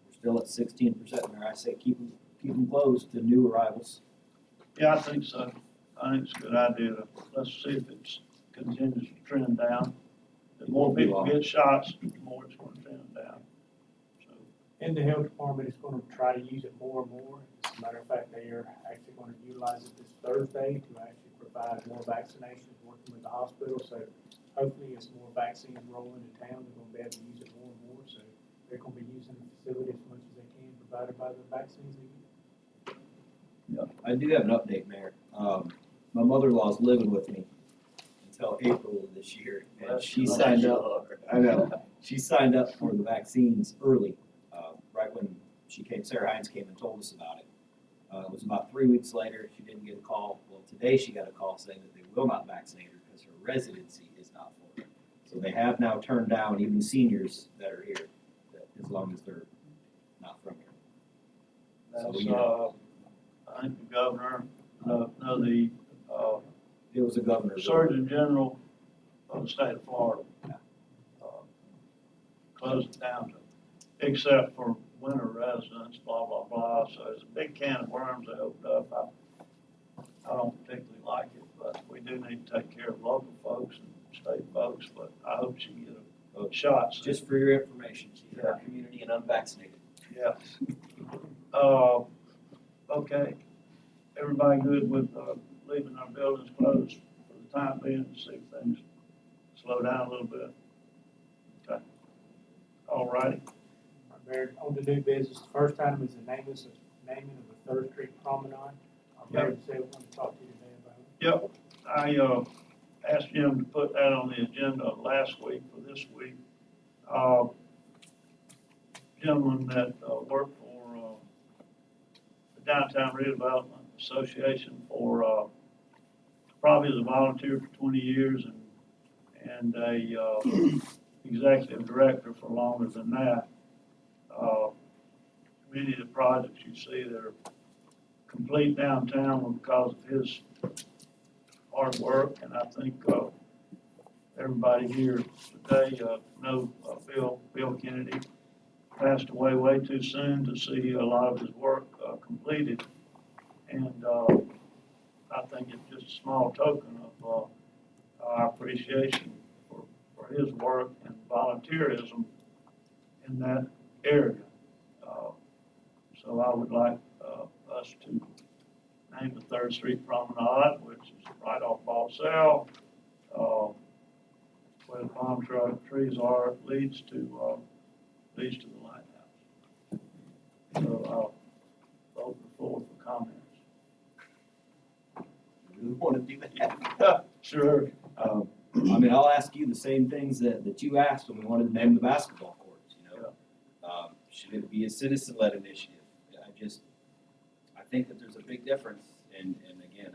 We're still at 16% there. I say keep them closed to new arrivals. Yeah, I think so. I think it's a good idea to, let's see if it continues to trend down. The more people get shots, the more it's gonna trend down. So, And the health department is gonna try to use it more and more. As a matter of fact, they are actually gonna utilize it this Thursday to actually provide more vaccinations, working with the hospital. So hopefully, as more vaccines roll into town, they're gonna be able to use it more and more. So they're gonna be using the facility as much as they can, provided by the vaccines they get. I do have an update, Mayor. My mother-in-law's living with me until April of this year, and she signed up. I know, she signed up for the vaccines early, right when Sarah Hines came and told us about it. It was about 3 weeks later, she didn't get a call. Well, today she got a call saying that they will not vaccinate her because her residency is not for her. So they have now turned down even seniors that are here, as long as they're not from here. So, that's, you know, I think the governor, the it was a governor's. Surgeon General of the state of Florida. Closed it down to, except for winter residents, blah, blah, blah. So it's a big can of worms they opened up. I don't particularly like it, but we do need to take care of local folks and state folks, but I hope she get a shot. soon. Just for your information, she's in our community and unvaccinated. Yeah. Okay. Everybody good with, leaving our buildings closed for the time being, to see if things slow down a little bit? Okay. All righty. Mayor, on the new business, the first item is the naming of the Third Street Promenade. Mayor said we want to talk to you today about it. Yep, I, asked Jim to put that on the agenda last week for this week. Gentleman that, worked for, the Downtown Redevelopment Association for, probably as a volunteer for 20 years and a, executive director for longer than that. Many of the projects you see that are complete downtown were because of his hard work, and I think, everybody here today, know, Bill Kennedy passed away way too soon to see a lot of his work, completed. And, I think it's just a small token of, our appreciation for his work and volunteerism in that area. So I would like, us to name the Third Street Promenade, which is right off Ball where the palm trees are, leads to the lighthouse. So I'll open the floor for comments. You want to do that? Sure. I mean, I'll ask you the same things that you asked when we wanted to name the basketball courts, you know? Should it be a citizen-led initiative? I think that there's a big difference, and again,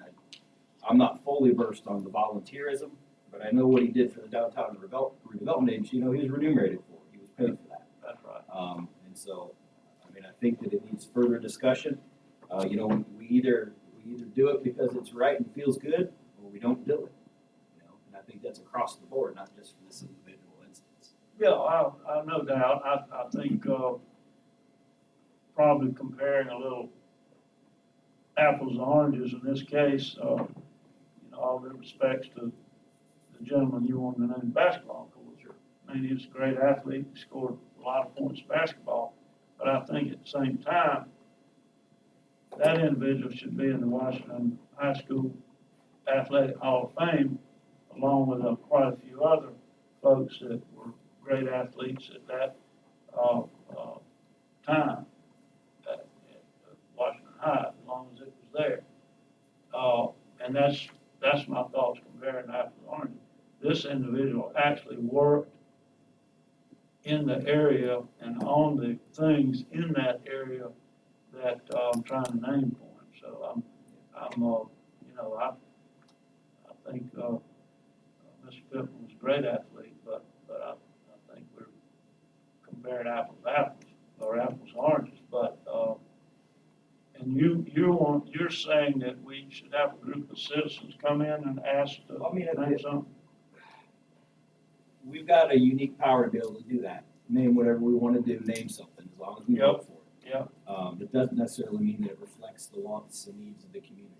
I'm not fully versed on the volunteerism, but I know what he did for the downtown redevelopment agency, you know, he was remunerated for it, he was paid for that. That's right. And so, I mean, I think that it needs further discussion. You know, we either do it because it's right and feels good, or we don't do it. You know, and I think that's across the board, not just for this individual instance. Yeah, I no doubt. I think, probably comparing a little apples and oranges in this case, you know, all due respects to the gentleman you wanted to name basketball coach. I mean, he's a great athlete, he scored a lot of points in basketball, but I think at the same time, that individual should be in the Washington High School Athletic Hall of Fame, along with quite a few other folks that were great athletes at that time at Washington High, as long as it was there. And that's my thoughts comparing apples and oranges. This individual actually worked in the area and on the things in that area that I'm trying to name for him. So you know, I think Mr. Pittman was a great athlete, but I think we're comparing apples to apples, or apples to oranges. But and you're saying that we should have a group of citizens come in and ask to I mean, name something? We've got a unique power to be able to do that. Name whatever we want to do, name something, as long as we vote for it. Yeah. It doesn't necessarily mean that it reflects the wants and needs of the community.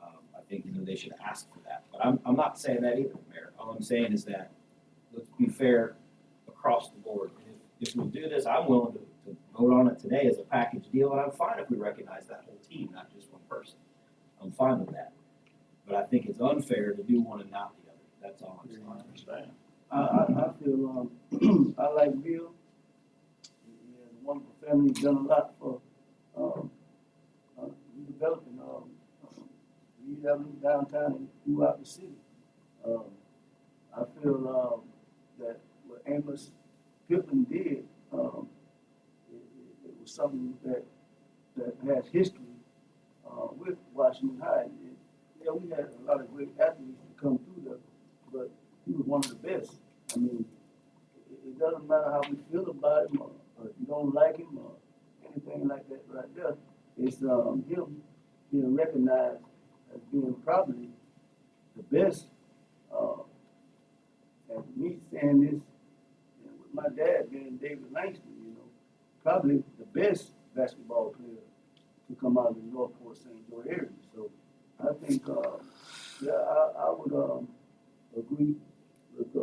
I think, you know, they should ask for that. But I'm not saying that either, Mayor. All I'm saying is that let's be fair across the board. And if we do this, I'm willing to vote on it today as a package deal, and I'm fine if we recognize that whole team, not just one person. I'm fine with that. But I think it's unfair to do one and not the other. That's all I'm saying. I understand. I feel, I like Bill. He has a wonderful family, he's done a lot for, developing, redeveloping downtown and throughout the city. I feel, that what Amos Pittman did, it was something that has history, with Washington High. Yeah, we had a lot of great athletes to come through there, but he was one of the best. I mean, it doesn't matter how we feel about him, or if you don't like him, or anything like that right there. It's him being recognized as being probably the best. And me saying this, with my dad being David Langston, you know, probably the best basketball player to come out of the Northport St. Joe area. So I think, yeah, I would agree with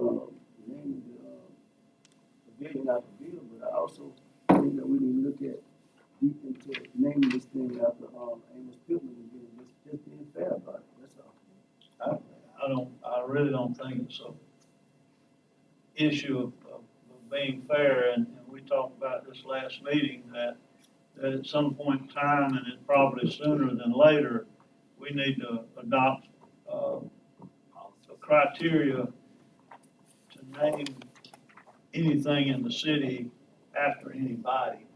naming the pavilion after Bill, but I also think that we need to look at deep into naming this thing after Amos Pittman and getting just being fair about it. That's all. I really don't think it's a issue of being fair, and we talked about this last meeting, that at some point in time, and it probably sooner than later, we need to adopt a criteria to name anything in the city after anybody.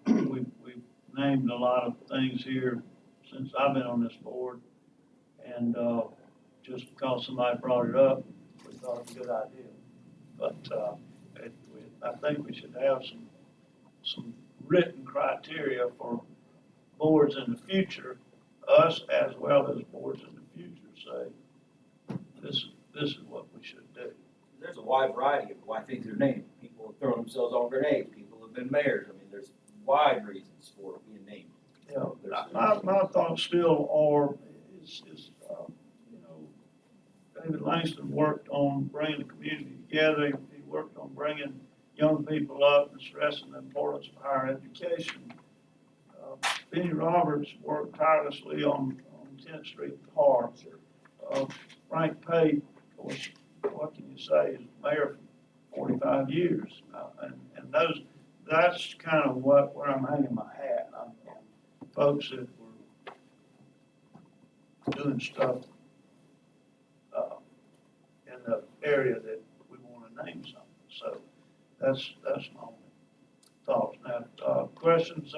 We've named a lot of things here since I've been on this board, and just because somebody brought it up, we thought it was a good idea. But I think we should have some written criteria for boards in the future, us as well as boards in the future, say, this is what we should do. There's a wide variety of why things are named. People have thrown themselves on grenades. People have been mayors. I mean, there's wide reasons for it being named. You know, my thoughts still are, you know, David Langston worked on bringing the community together. He worked on bringing young people up and stressing the importance of higher education. Benny Roberts worked tirelessly on 10th Street Park. Frank Pate, of course, what can you say, is mayor for 45 years. And that's kind of where I'm hanging my hat. I'm folks that were doing stuff in the area that we wanna name something. So that's my only thoughts. Now, questions,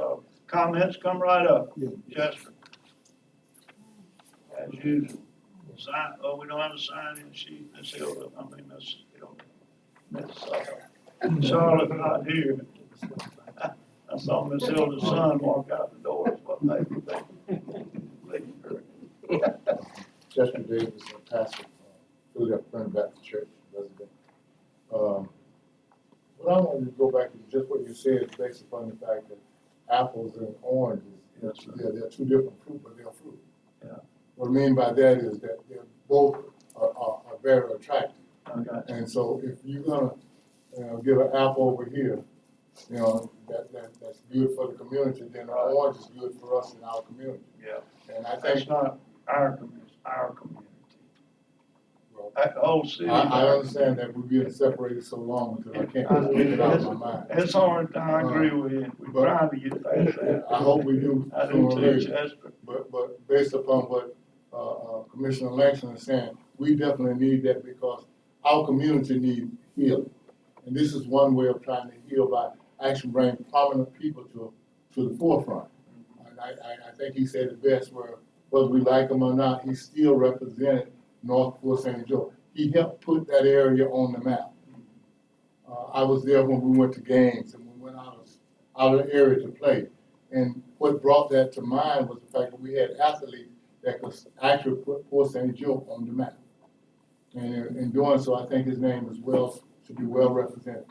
comments, come right up. Jessica. As usual. Sign, we don't have a sign-in sheet, Miss Hilda, Miss Hilda. Miss Charlotte not here. I saw Miss Hilda's son walk out the door, is what made me think. Jessica Davis, a pastor, Philadelphia Friend Baptist Church resident. What I wanted to go back to just what you said, based upon the fact that apples and oranges, they're two different fruit, but they're fruit. Yeah. What I mean by that is that they're both are very attractive. Okay. And so if you're gonna, get an apple over here, that's good for the community, then an orange is good for us in our community. Yeah. And I That's think, not our community, our community. well, The whole city. I understand that we're being separated so long until I can't just get it out of my mind. It's hard, I agree with you, we're trying to get past that. I hope we do I sooner do or too, later. Chester. But based upon what, Commissioner Langston is saying, we definitely need that because our community needs healing. And this is one way of trying to heal by actually bringing prominent people to the forefront. And I think he said it best where, whether we like him or not, he still represented North Fort St. Joe. He helped put that area on the map. I was there when we went to games and we went out of the area to play. And what brought that to mind was the fact that we had athletes that could actually put Fort St. Joe on the map. And in doing so, I think his name is should be well represented.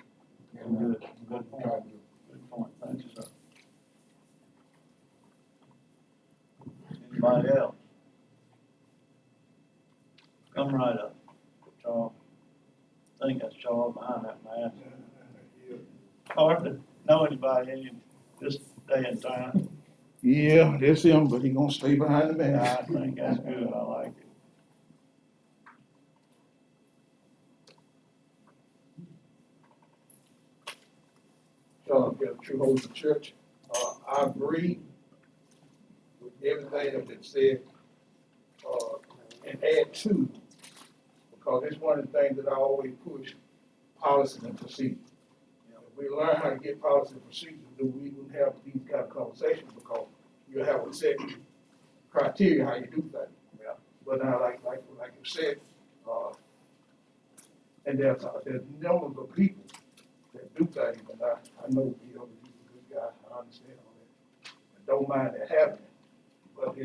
And, Good point. Good point, thank you, sir. Anybody else? Come right up, Charles. I think that's Charles behind that man. Hard to know anybody in this day and time. Yeah, that's him, but he gonna stay behind the I mask. think that's good, I like it. John Hill, True Holy Church. I agree with everything that's been said, and add to, because it's one of the things that I always push, policies and procedures. If we learn how to get policy and procedures, then we wouldn't have these kind of conversations, because you have a set criteria how you do things. Yeah. But now, like you said, and there's numbers of people that do things, and I know Bill, he's a good guy, I understand all that. I don't mind that happening, but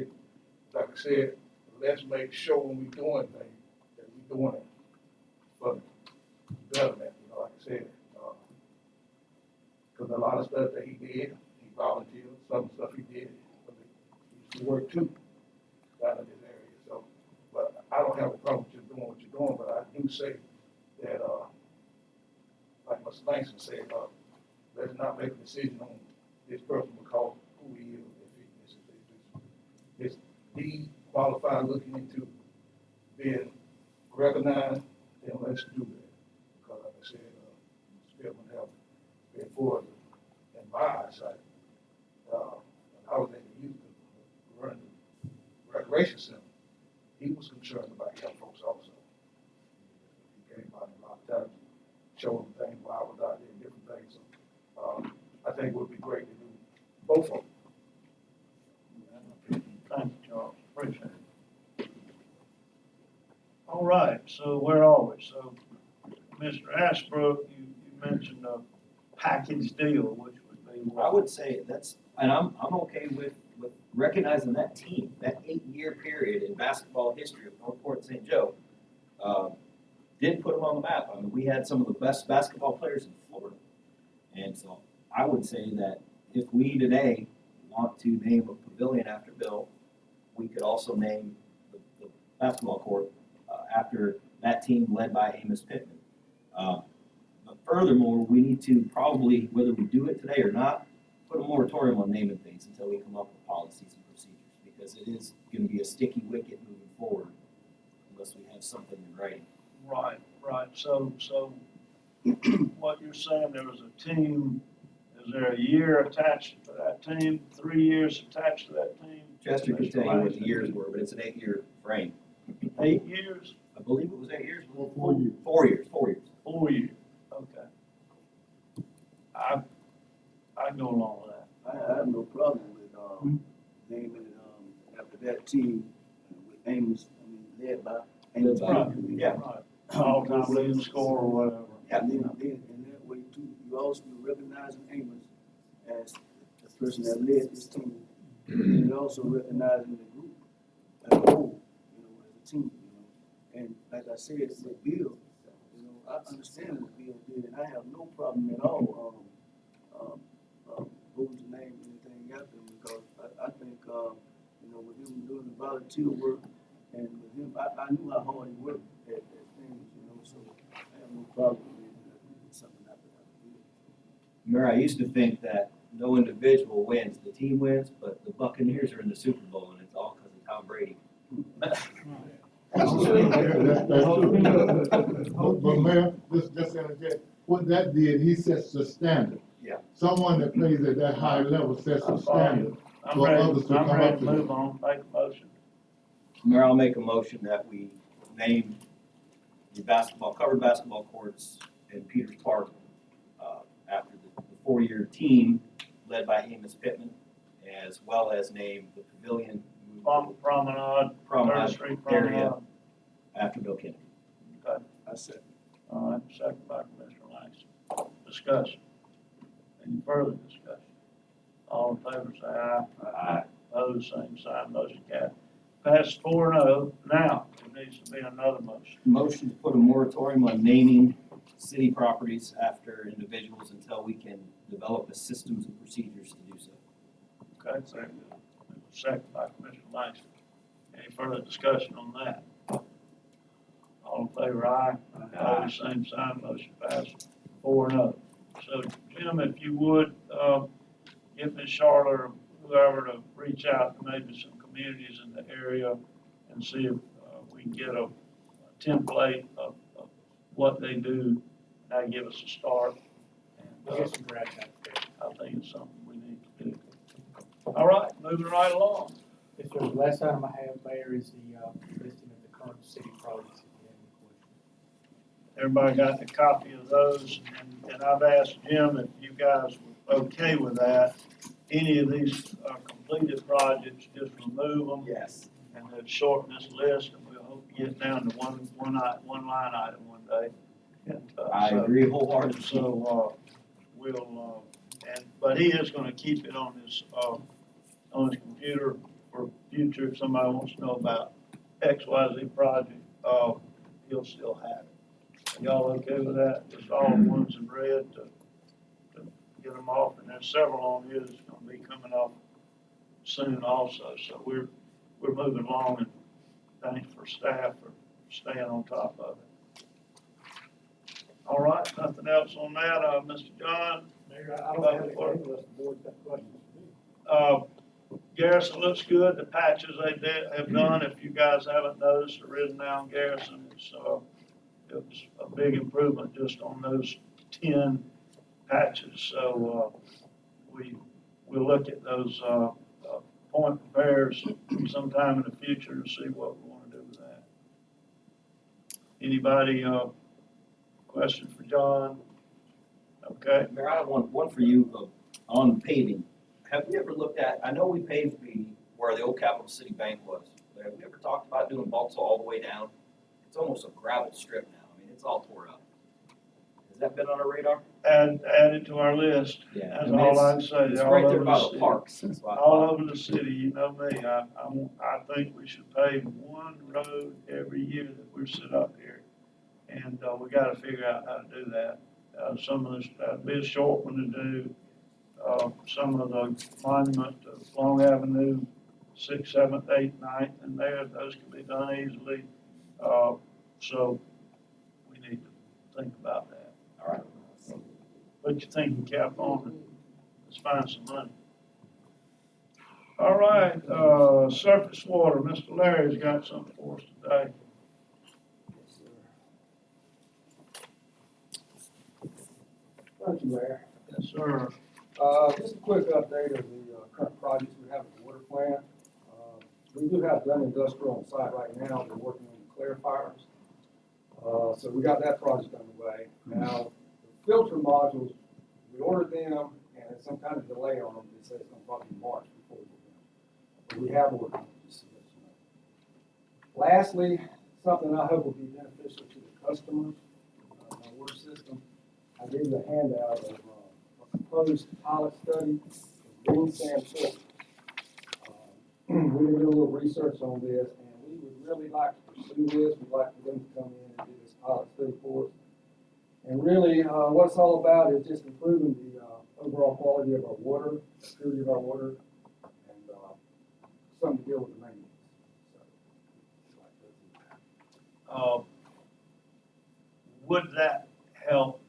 like I said, let's make sure when we're doing things, that we're doing it for betterment, like I said. Because a lot of stuff that he did, he volunteered, some stuff he did, but he used to work too, down in this area, so. But I don't have a problem with you doing what you're doing, but I do say that, like Mr. Langston said, let's not make a decision on this person because who he is, if it's de-qualified looking into being recognized, then let's do that. Because like I said, Mr. Pittman have been forward in my eyesight. When I was in the youth, running the recreation center, he was concerned about young folks also. He came out a lot of times, showing them things while I was out there and different things. So, I think it would be great to do both of them. Thank you, Charles, appreciate it. All right, so where are we? So, Mr. Ashbrook, you mentioned a package deal, which would be what? I would say that's, and I'm okay with recognizing that team, that 8-year period in basketball history of North Port St. Joe, did put them on the map. I mean, we had some of the best basketball players in Florida. And so I would say that if we today want to name a pavilion after Bill, we could also name the basketball court after that team led by Amos Pittman. But furthermore, we need to probably, whether we do it today or not, put a moratorium on naming things until we come up with policies and procedures, because it is going to be a sticky wicket moving forward unless we have something in writing. Right. So what you're saying, there was a team, is there a year attached to that team, 3 years attached to that team? Chester could tell you what the years were, but it's an 8-year frame. 8 years? I believe it was 8 years. For 4 years. 4 years, 4 years. 4 years, okay. I go along with that. I have no problem with, naming it, after that team with Amos, led by Amos. Right, Pinckney. yeah. Right. All-time leading scorer or whatever. Yeah. And then, in that way too, you also recognizing Amos as the person that led this team. And you're also recognizing the group as a whole, as a team, And like I said, with Bill, I understand what Bill did, and I have no problem at all, voting to name anything after him, because I think, with him doing the volunteer work, and with him, I knew how hard he worked at things, so I have no problem with something after that. Mayor, I used to think that no individual wins, the team wins, but the Buccaneers are in the Super Bowl, and it's all because of Tom Brady. That's true. But Mayor, just interject, what that did, he sets the standard. Yeah. Someone that plays at that high level sets the standard. I'm For ready, others to I'm come ready up to to move them. on, make a motion. Mayor, I'll make a motion that we name the covered basketball courts in Peters Park, after the 4-year team led by Amos Pittman, as well as name the pavilion Promenade, Third Promenade Street area Promenade. after Bill Kennedy. Okay, I said, all right, second by Commissioner Langston. Discussion. Any further discussion? All in favor, say aye. Aye. Opposed, same sign, motion carried. Passed 4-0. Now, there needs to be another motion. Motion to put a moratorium on naming city properties after individuals until we can develop the systems and procedures to do so. Okay, second by Commissioner Langston. Any further discussion on that? All in favor, aye. Opposed, same sign, motion passed 4-0. So, Jim, if you would, get Ms. Charlotte or whoever to reach out to maybe some communities in the area and see if we can get a template of what they do. That'd give us a start. And, Get some grant applications. I think it's something we need to do. All right, moving right along. If there's the last item I have, Mayor, is the listing of the current city projects. If you have any questions. Everybody got a copy of those, and I've asked Jim if you guys were okay with that. Any of these completed projects, just remove them. Yes. And then shorten this list, and we'll hope to get down to one line item one day. And, I so- agree wholeheartedly. So, but he is gonna keep it on his computer for future, if somebody wants to know about XYZ project, he'll still have it. Are y'all okay with that? Just all the ones in red to get them off, and there's several on here that's gonna be coming off soon also, so we're moving along, and thanks for staff for staying on top of it. All right, nothing else on that, Mr. John? Mayor, I don't have anything unless the board's got questions. Garrison looks good, the patches have done, if you guys haven't noticed or ridden down Garrison, it was a big improvement just on those 10 patches, so, we'll look at those, point repairs sometime in the future to see what we wanna do with that. Anybody, question for John? Okay, Mayor, I have one for you on paving. Have we ever looked at, I know we paved where the old Capital City Bank was, but have we ever talked about doing Balsa all the way down? It's almost a gravel strip now. I mean, it's all tore up. Has that been on our radar? add it to our list, Yeah. that's I mean, all it's- I can say. It's All right over there the by the city. parks. That's why I All thought. over the city, you know me, I think we should pave one road every year that we're set up here. And, we gotta figure out how to do that. Some of this, that'd be a short one to do. Some of the monument, Long Avenue, 6th, 7th, 8th, 9th, and there, those can be done easily. So we need to think about that. All right. Put your thinking cap on and let's find some money. All right, surface water, Mr. Larry's got something for us today. Thank you, Mayor. Yes, sir. Just a quick update of the current projects we have in the water plant. We do have done industrial on site right now. We're working on the clarifiers. So we got that project underway. Now, the filter modules, we ordered them and there's some kind of delay on them. They say it's gonna probably be March before we get them. But we have ordered them, just to let you know. Lastly, something I hope will be beneficial to the customers, my water system. I gave you a handout of a proposed pilot study of green sand filters. We did a little research on this, and we would really like to pursue this. We'd like for them to come in and do this pilot study for us. And really, what it's all about is just improving the overall quality of our water, the purity of our water, and something to deal with the maintenance. Would that help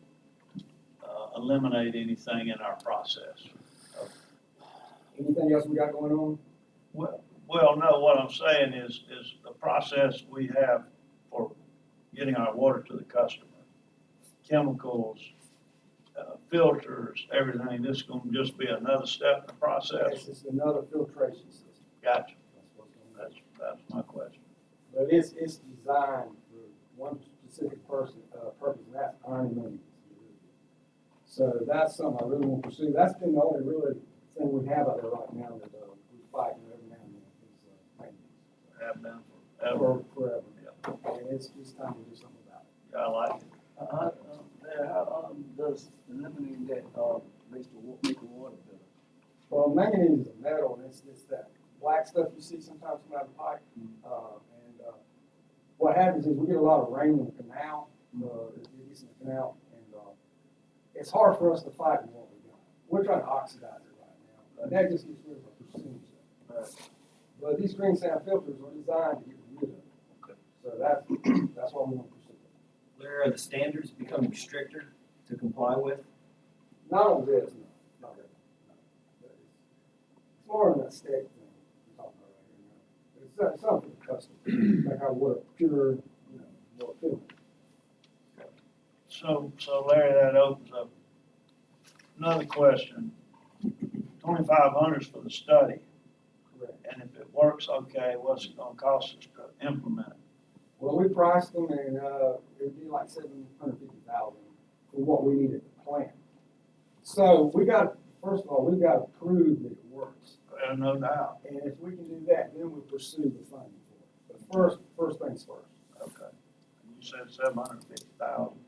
eliminate anything in our process? Anything else we got going on? Well, no, what I'm saying is the process we have for getting our water to the customer, chemicals, filters, everything, this is gonna just be another step in the process? Yes, it's another filtration system. Gotcha. That's what's going on. That's my question. But it's designed for one specific purpose, and that's earning money. So that's something I really want to pursue. That's been the only really thing we have out there right now that we fight every now and then is maintenance. Have been forever. Forever. Yeah. And it's time to do something about it. I like it. How does eliminating that, make the water better? Well, manganese is a metal, and it's that black stuff you see sometimes come out of the pipe. What happens is we get a lot of rain in the canal, it gets in the canal, and it's hard for us to fight with what we got. We're trying to oxidize it right now, and that just gets rid of a percentage of it. But these green sand filters are designed to get rid of it. So that's why we want to pursue it. Larry, are the standards becoming stricter to comply with? Not on this, no, not really. No. It's more of an aesthetic thing we're talking about right here. It's something custom, like our water pure, more filtered. So Larry, that opens up another question. 2,500 is for the study, Correct. and if it works okay, what's it gonna cost us to implement it? Well, we priced them and, it'd be like $750,000 for what we needed to plant. So first of all, we've got to prove that it works. No doubt. And if we can do that, then we'll pursue the funding for it. But first things first. Okay. You said 750,000.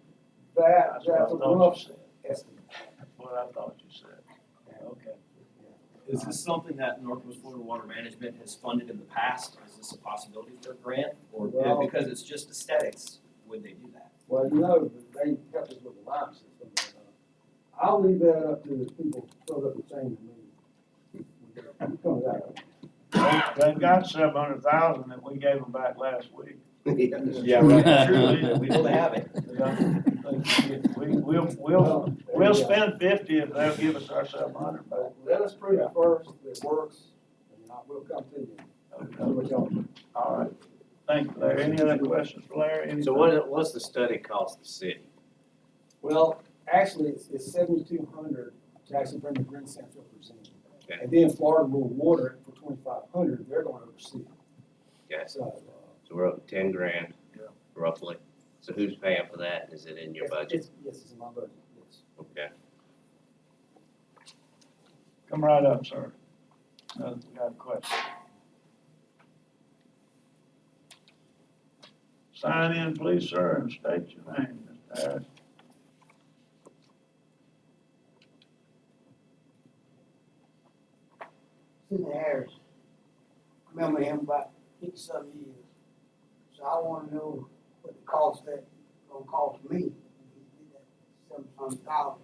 That's a rough estimate. That's what I thought you said. Okay. Is this something that Northwest Florida Water Management has funded in the past? Is this a possibility for a grant? Or Well, because it's just aesthetics, would they do that? Well, they helped us with the lime system. And, I'll leave that up to the people further up the chain than me. It comes out. They've got 700,000 that we gave them back last week. Yeah, right. True, we don't have it. We'll spend 50 if they'll give us our 700 back. Let us prove it first, that it works, and we'll come to you. All right. Thank you, Larry. Any other questions for Larry? So what's the study cost the city? Well, actually, it's 7,200 to actually bring the green sand filters in. Okay. And then Florida will water it for 2,500, they're going to oversee it. Okay, So, so we're up 10 grand, Yeah. roughly. So who's paying for that? Is it in your budget? Yes, it's in my budget, yes. Okay. Come right up, sir. We got a question. Sign in, please, sir, and state your name, Mr. Harris. Sidney Harris. Remember him about 50-some years. So I wanna know what the cost that gonna cost me. $700,000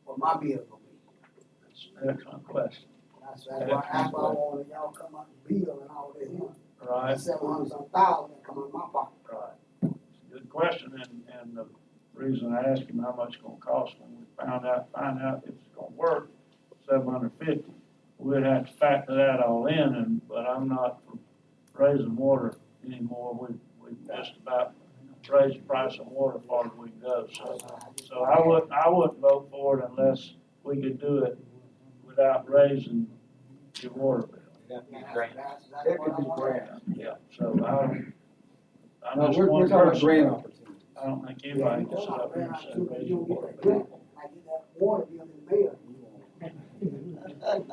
what my bill gonna be. That's an excellent question. That's why I wanted y'all come up with bill and all that, Right, $700,000 that come out of my pocket. right. Good question, and the reason I asked him how much it's gonna cost when we find out if it's gonna work, 750. We'd have to factor that all in, but I'm not for raising water anymore. We just about raised the price of water as far as we can go. So I wouldn't vote for it unless we could do it without raising your water bill. That's That could be what I grand. Yeah, so I'm No, just we're one talking about person. grant opportunity. I don't think anybody can sit up here and say raise your water. I get that water bill in the mail.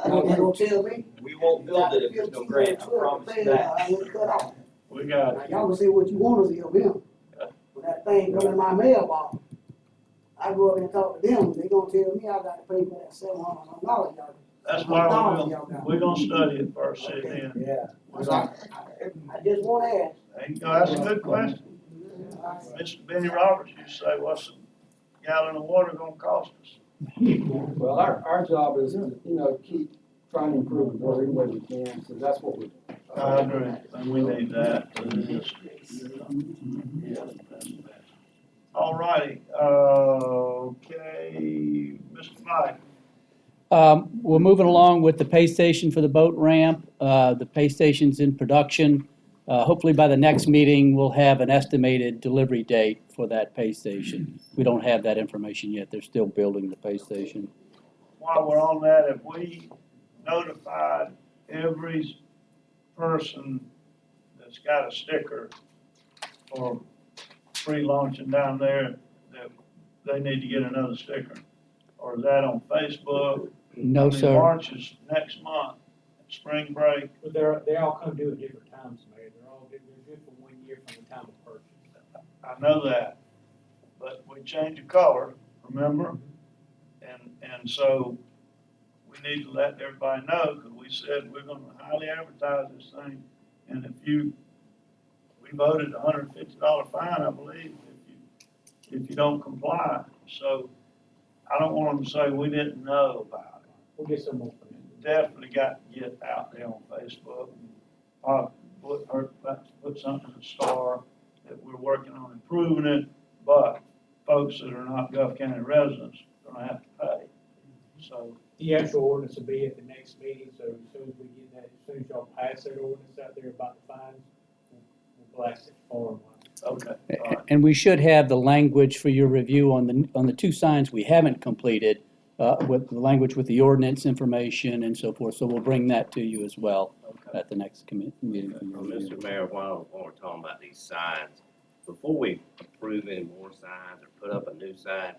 Y'all gonna tell me? We won't build it if there's no grant, I promise you that. I ain't cut off. We got, Now, y'all can say what you want to say of them. When that thing come in my mailbox, I go up and talk to them, they gonna tell me I got to pay for that $700, y'all. that's why we're gonna study it first, see then. Yeah. We So don't- I just wanna ask. There you go, that's a good question. Mr. Benny Roberts used to say, what's a gallon of water gonna cost us? Well, our job is to, keep trying to improve it every way we can, so that's what we. I agree, and we need that. All righty, okay, Mr. Mike. We're moving along with the pay station for the boat ramp. The pay station's in production. Hopefully by the next meeting, we'll have an estimated delivery date for that pay station. We don't have that information yet. They're still building the pay station. While we're on that, have we notified every person that's got a sticker for free launching down there that they need to get another sticker? Or is that on Facebook? No, sir. March is next month, spring break. But they all come due at different times, Mayor. They're good for 1 year from the time of purchase. I know that, but we changed the color, remember? And so we need to let everybody know, because we said we're gonna highly advertise this thing. And we voted $150 fine, I believe, if you don't comply. So I don't want them to say we didn't know about it. We'll get some more. Definitely got to get out there on Facebook. Put something in the Star that we're working on improving it, but folks that are not Gulf County residents are gonna have to pay. So, The actual ordinance will be at the next meeting, so as soon as we get that, as soon as y'all pass that ordinance out there about the fines, we'll blast it forward. okay, all right. And we should have the language for your review on the two signs we haven't completed, with the language with the ordinance information and so forth. So we'll bring that to you as well at the next meeting. for your review. Mr. Mayor, while we're talking about these signs, before we approve any more signs or put up a new sign,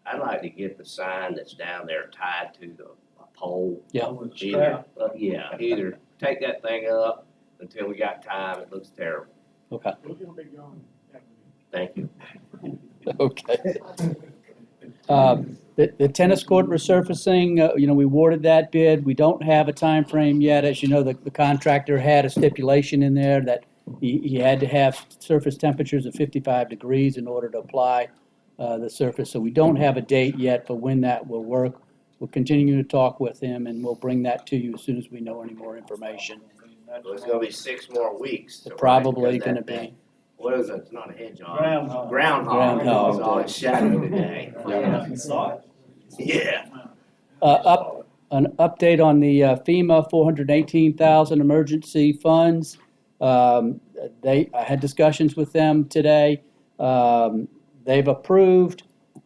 I'd like to get the sign that's down there tied to a pole. Yeah. With the Either, strap. either take that thing up until we got time, it looks terrible. Okay, It'll be gone. Thank you. okay. The tennis court resurfacing, we awarded that bid. We don't have a time frame yet. As you know, the contractor had a stipulation in there that he had to have surface temperatures of 55 degrees in order to apply the surface. So we don't have a date yet for when that will work. We'll continue to talk with him, and we'll bring that to you as soon as we know any more information. So it's gonna be 6 more weeks. It's right? probably Because gonna that- be. What is it? It's not a hedgehog. Groundhog. Groundhog. It's on its shadow today. Yeah. Yeah. An update on the FEMA 418,000 emergency funds. I had discussions with them today. They've approved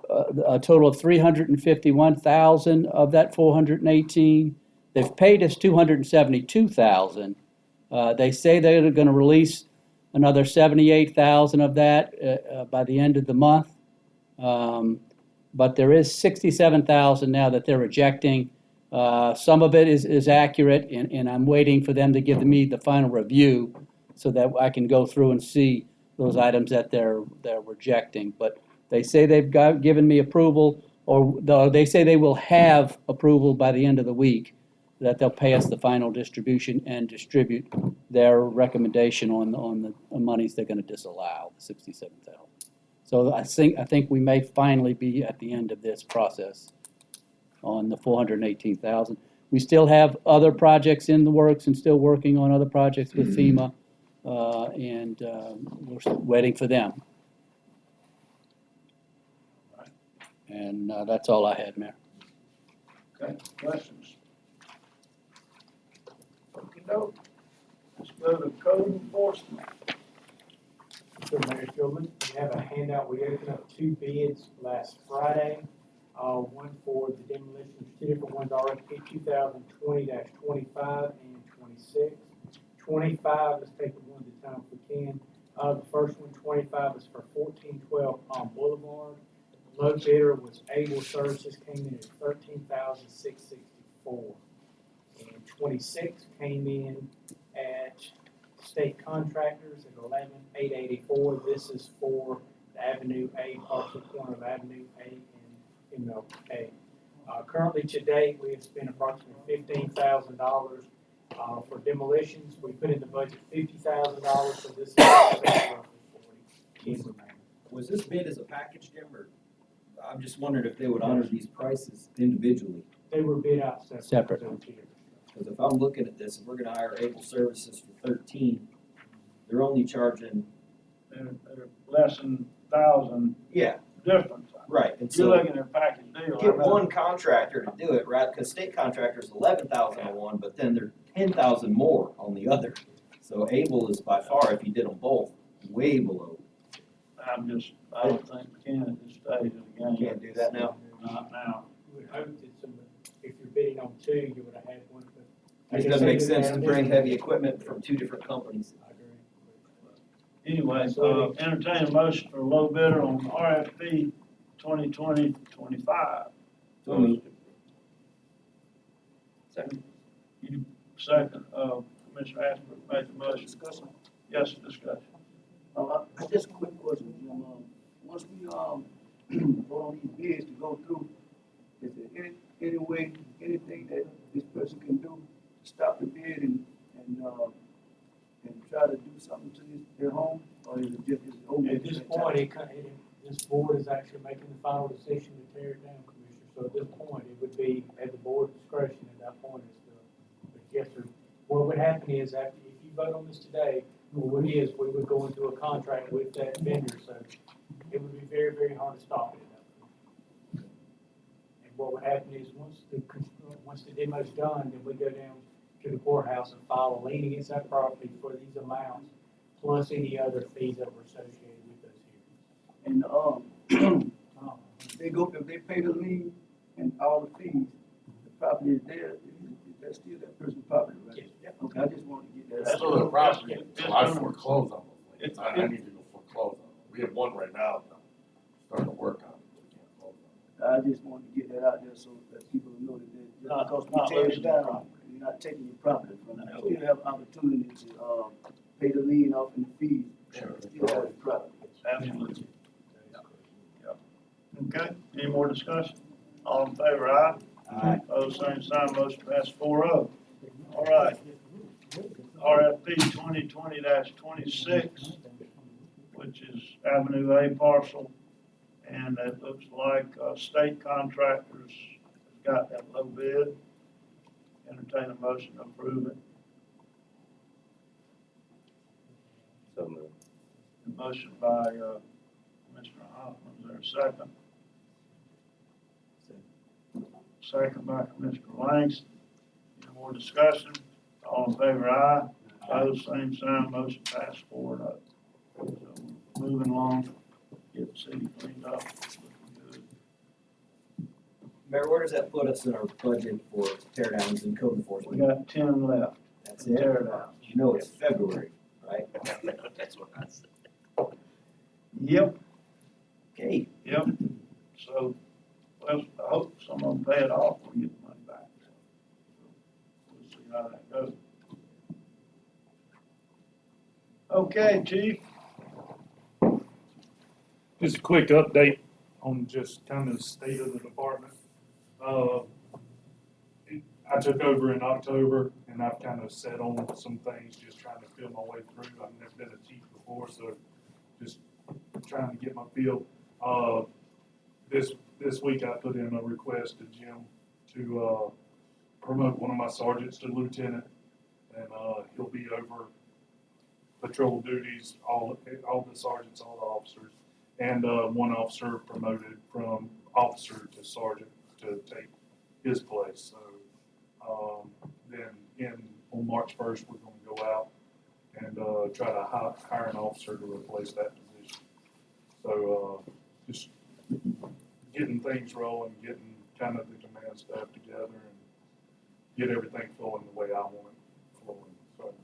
a total of 351,000 of that 418. They've paid us 272,000. They say they're going to release another 78,000 of that by the end of the month. But there is 67,000 now that they're rejecting. Some of it is accurate, and I'm waiting for them to give me the final review so that I can go through and see those items that they're rejecting. But they say they've given me approval, or they say they will have approval by the end of the week, that they'll pay us the final distribution and distribute their recommendation on the monies they're going to disallow, the 67,000. So I think we may finally be at the end of this process on the 418,000. We still have other projects in the works and still working on other projects with FEMA, and we're still waiting for them. And that's all I had, Mayor. Okay, questions? Okey-doke. Let's go to code enforcement. So Mayor Shulman, we have a handout. We opened up 2 bids last Friday. One for the demolition, 2 different ones, RFP 2020-25 and 26. 25, let's take it one at a time if we can. The first one, 25, is for 1412 Palm Boulevard. Low bidder was Able Services, came in at 13,664. And 26 came in at State Contractors at 11,884. This is for the Avenue A, partial corner of Avenue A and Emerald A. Currently to date, we have spent approximately $15,000 for demolitions. We put in the budget $50,000, so this is roughly 40. Was this bid as a package, Jim, or I'm just wondering if they would honor these prices individually? They were bid out separate. Because if I'm looking at this, if we're gonna hire Able Services for 13, they're only charging. They're less than 1,000 Yeah, difference. right, and You're so looking at a package deal. get one contractor to do it, right? Because state contractor's 11,000 on one, but then they're 10,000 more on the other. So Able is by far, if you did them both, way below. I don't think we can at this stage of the game. Can't do that now? Not now. You would hope that if you're bidding on two, you would have had one. It doesn't make sense to bring heavy equipment from two different companies. I agree. Anyway, entertain a motion for low bidder on RFP 2020-25. So moved. Second. You second, Commissioner Ashford made the motion. Discussion? Yes, discussion. I just a quick question, Jim. Once we, vote on these bids to go through, is there any way, anything that this person can do to stop the bid and try to do something to their home? Or is it just, At this point, this board is actually making the final decision to tear it down, Commissioner. So at this point, it would be at the board's discretion at that point as to, yes, sir. What would happen is after, if you vote on this today, what it is, we would go into a contract with that vendor, so it would be very, very hard to stop it at that point. And what would happen is, once the demo's done, then we go down to the courthouse and file a lien against that property for these amounts, plus any other fees that were associated with those hearings. And, if they pay the lien and all the fees, the property is there, that's still that person's property, right? Yes. Okay, I just wanted to get that. That's still their property, so I foreclose on them. I need to go foreclose on them. We have one right now, starting to work on it. We can't close on it. I just wanted to get that out there so that people know that Not- because we not tear it losing your down, property. you're not taking your property from them. You still have opportunity to, pay the lien off and the fees, Sure. still have the property. Absolutely. Okay, any more discussion? All in favor, aye? Aye. Opposed, same sign, motion passed 4-0. All right. RFP 2020-26, which is Avenue A parcel, and it looks like, state contractors got that low bid. Entertain a motion to approve it. So moved. A motion by, Commissioner Hoffman, is there a second? Second by Commissioner Langston. Any more discussion? All in favor, aye. Opposed, same sign, motion passed 4-0. So, moving along, get the city cleaned up. Looking good. Mayor, where does that put us in our budget for tear downs and code We enforcement? got 10 left. That's to it? tear down. You know it's February, right? That's what I said. Yep, Okay. yep. So, well, I hope some of them pay it off when we get the money back. We'll see how that goes. Okay, Chief. Just a quick update on just kind of the state of the department. I took over in October and I've kind of set on some things, just trying to feel my way through. I've never been a chief before, so just trying to get my feel. This week I put in a request to Jim to promote one of my sergeants to lieutenant, and he'll be over patrol duties, all the sergeants, all the officers, and one officer promoted from officer to sergeant to take his place. So then on March 1st, we're going to go out and try to hire an officer to replace that position. So just getting things rolling, getting kind of the command staff together and get everything flowing the way I want it flowing. So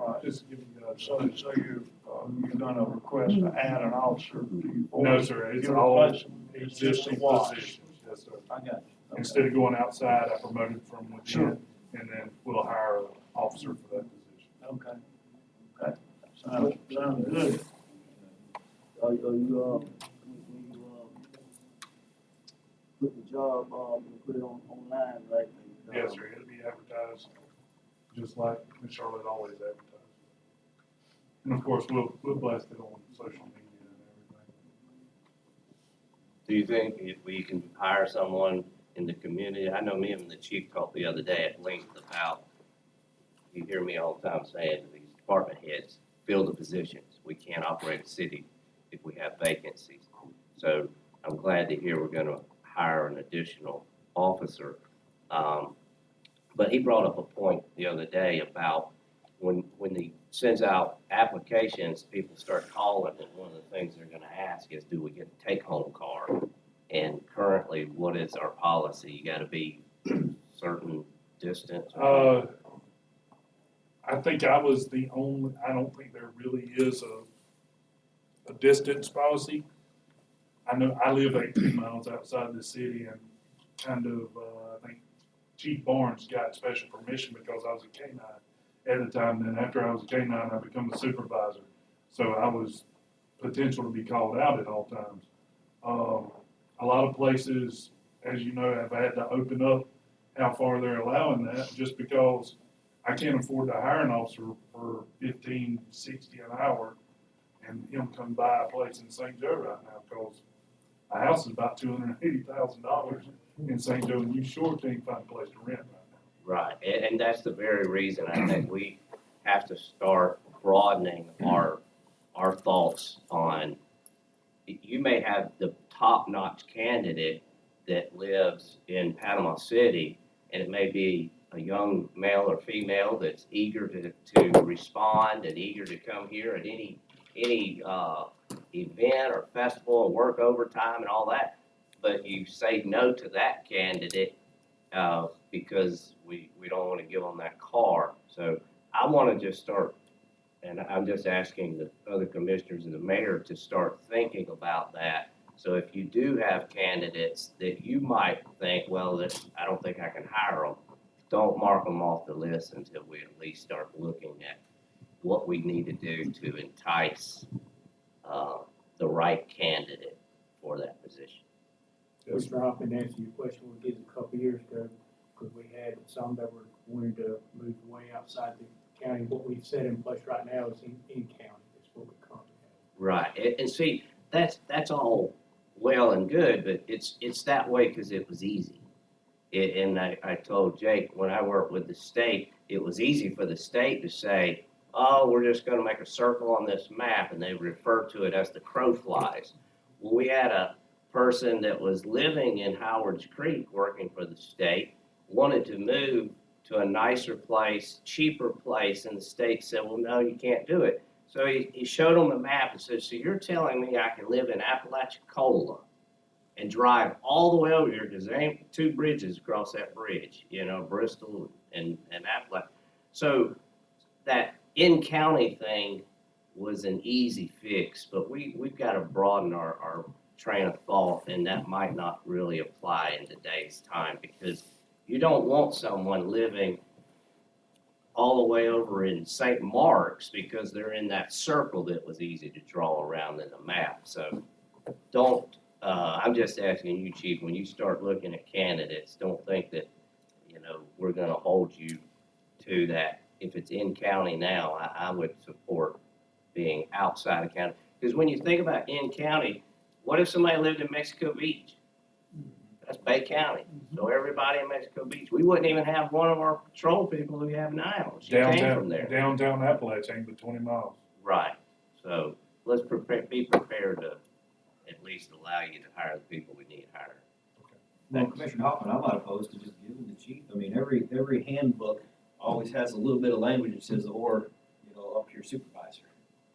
Right. Just give you guys. So you're gonna request to add an officer to your force? No, sir, it's You're all replacing existing watch. positions, yes, sir. I got you. Instead of going outside, I promoted from Sure. within, and then we'll hire an officer for that position. Okay. Okay. Sounds good. Are you, when you, put the job, put it online, right? Yes, sir, it'll be advertised, just like Ms. Charlotte always advertises. And of course, we'll blast it on social media and everything. Do you think if we can hire someone in the community? I know me and the chief talked the other day at length about, you hear me all the time saying to these department heads, fill the positions. We can't operate a city if we have vacancies. So I'm glad to hear we're gonna hire an additional officer. But he brought up a point the other day about when he sends out applications, people start calling, and one of the things they're gonna ask is, do we get a take-home car? And currently, what is our policy? You gotta be certain distance? I think I was the only, I don't think there really is a distance policy. I know, I live 18 miles outside the city, and kind of, I think Chief Barnes got special permission because I was a K-9 at the time. Then after I was a K-9, I become a supervisor. So I was potential to be called out at all times. A lot of places, as you know, have had to open up how far they're allowing that, just because I can't afford to hire an officer for $15, $60 an hour and him come buy a place in St. Joe right now, because a house is about $280,000 in St. Joe, and you sure can't find a place to rent right now. Right, and that's the very reason I think we have to start broadening our thoughts on, you may have the top-notch candidate that lives in Panama City, and it may be a young male or female that's eager to respond and eager to come here at any event or festival and work overtime and all that, but you say no to that candidate because we don't want to give them that car. So I want to just start, and I'm just asking the other commissioners and the mayor to start thinking about that. So if you do have candidates that you might think, well, I don't think I can hire them, don't mark them off the list until we at least start looking at what we need to do to entice the right candidate for that position. Mr. Hoffman, to answer your question, we did a couple of years ago, because we had some that were wanting to move way outside the county. What we've set in place right now is in county, is what we currently have. Right, and see, that's all well and good, but it's that way because it was easy. And I told Jake, when I worked with the state, it was easy for the state to say, oh, we're just gonna make a circle on this map, and they refer to it as the crow flies. Well, we had a person that was living in Howard's Creek, working for the state, wanted to move to a nicer place, cheaper place, and the state said, well, no, you can't do it. So he showed them the map and said, so you're telling me I can live in Apalachicola and drive all the way over here, because there ain't two bridges across that bridge, Bristol and Appalachia. So that in-county thing was an easy fix, but we've got to broaden our train of thought, and that might not really apply in today's time, because you don't want someone living all the way over in St. Mark's because they're in that circle that was easy to draw around in the map. So don't, I'm just asking you, Chief, when you start looking at candidates, don't think that, we're gonna hold you to that. If it's in county now, I would support being outside of county. Because when you think about in county, what if somebody lived in Mexico Beach? That's Bay County. So everybody in Mexico Beach, we wouldn't even have one of our patrol people who we have now. She came from there. Downtown Appalachia ain't but 20 miles. Right. So let's be prepared to at least allow you to hire the people we need hired. Well, Commissioner Hoffman, I'm not opposed to just giving the chief, I mean, every handbook always has a little bit of language that says, or, up to your supervisor.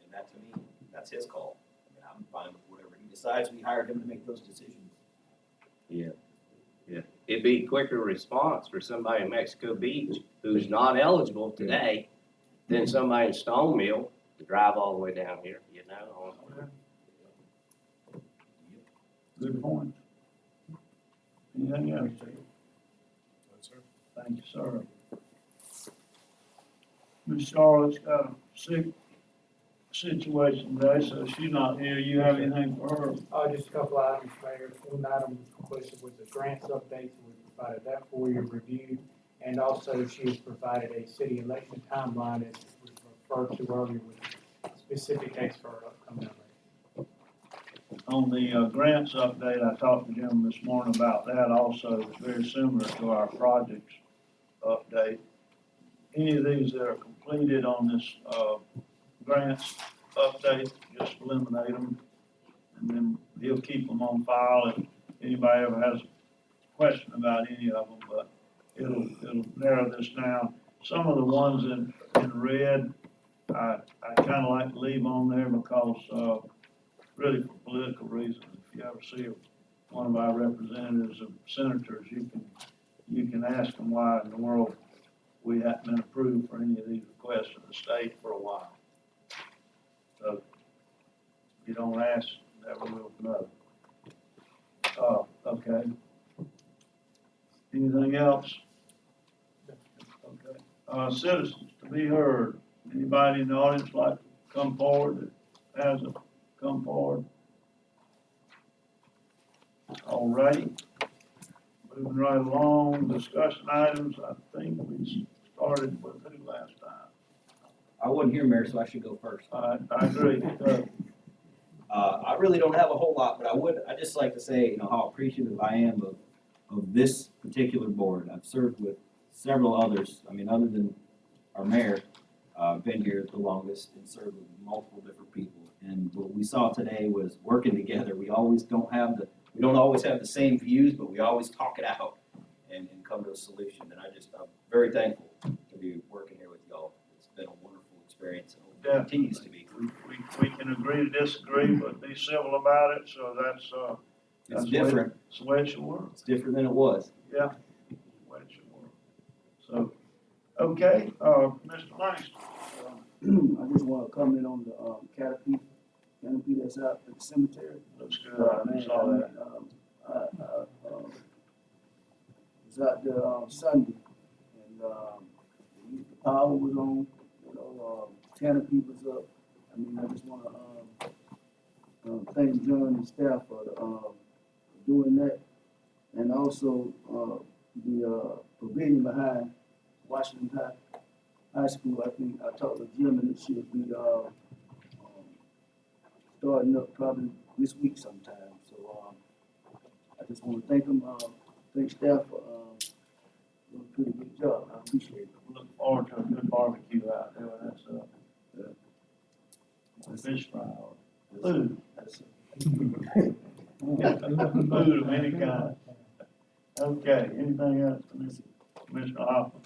And that, to me, that's his call. I mean, I'm fine with whatever he decides. We hired him to make those decisions. Yeah. It'd be quicker response for somebody in Mexico Beach who's not eligible today Then somebody in Stone Mill to drive all the way down here, you know. Good point. Anything else, Chief? That's her. Thank you, sir. Ms. Charlotte's got a sick situation today, so she's not here. You have anything for her? Just a couple items, Mayor. One item requested was the grants update, so we provided that for your review. And also, she has provided a city election timeline, as was referred to earlier, with specific dates for our upcoming election. On the grants update, I talked to Jim this morning about that also. It's very similar to our projects update. Any of these that are completed on this grants update, just eliminate them. And then he'll keep them on file if anybody ever has a question about any of them, but it'll narrow this down. Some of the ones in red, I kinda like to leave on there because, really for political reasons. If you ever see one of our representatives or senators, you can ask them why in the world we haven't been approved for any of these requests in the state for a while. So, if you don't ask, never will know. Okay. Anything else? Okay. Citizens to be heard. Anybody in the audience like to come forward that hasn't come forward? All righty. Moving right along, discussion items. I think we started with who last time? I wasn't here, Mayor, so I should go first. I agree. I really don't have a whole lot, but I'd just like to say, you know, how appreciative I am of this particular board. I've served with several others, I mean, other than our mayor, been here the longest and served with multiple different people. And what we saw today was working together. We don't always have the same views, but we always talk it out and come to a solution. And I'm very thankful to be working here with y'all. It's been a wonderful experience and it continues to be. We can agree to disagree, but be civil about it, so It's different. That's the way it should work. It's different than it was. Yeah, that's the way it should work. So, okay, Mr. Langston. I just wanna comment on the canopy that's out at the cemetery. Looks good, I saw that. Was out there Sunday, and the power was on, canopy was up. I mean, I just wanna thank John and staff for doing that. And also, the pavilion behind Washington High School, I think, I talked to Jim, and it should be starting up probably this week sometime. So I just want to thank them, thank staff for doing a pretty good job. I appreciate it. Look forward to a good barbecue out there. That's fish fry or food. Food of any kind. Okay, anything else, Commissioner Hoffman?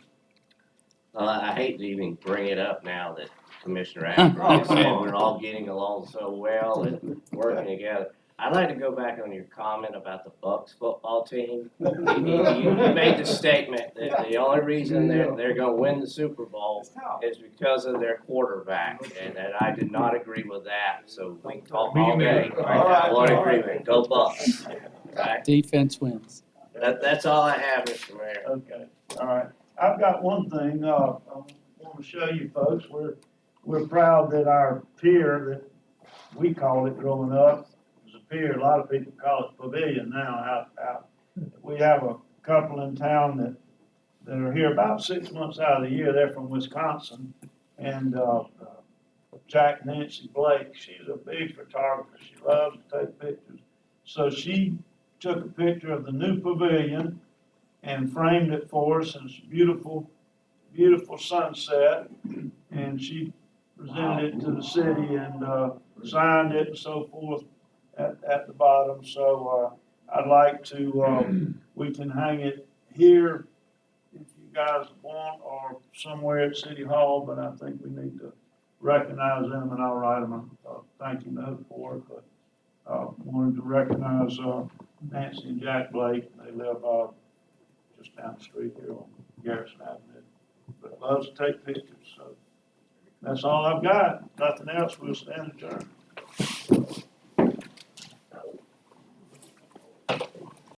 I hate to even bring it up now that Commissioner Ashburn said we're all getting along so well and working together. I'd like to go back on your comment about the Bucks football team. You made the statement that the only reason they're gonna win the Super Bowl is because of their quarterback, and that I did not agree with that, so we can talk all day. I want to agree with it. Go Bucks. Right? Defense wins. That's all I have, Mr. Mayor. Okay, all right. I've got one thing, I want to show you folks. We're proud that our pier that we called it growing up, was a pier. A lot of people call it pavilion now out. We have a couple in town that are here about 6 months out of the year. They're from Wisconsin. And, Jack Nancy Blake, she's a big photographer. She loves to take pictures. So she took a picture of the new pavilion and framed it for us, and it's a beautiful, beautiful sunset. And she presented it to the city and signed it and so forth at the bottom. So I'd like to, we can hang it here if you guys want, or somewhere at City Hall, but I think we need to recognize them, and I'll write them a thank you note for it. But wanted to recognize Nancy and Jack Blake. They live just down the street here on Garrison Avenue. But loves to take pictures, so That's all I've got. Nothing else. We'll stand adjourned.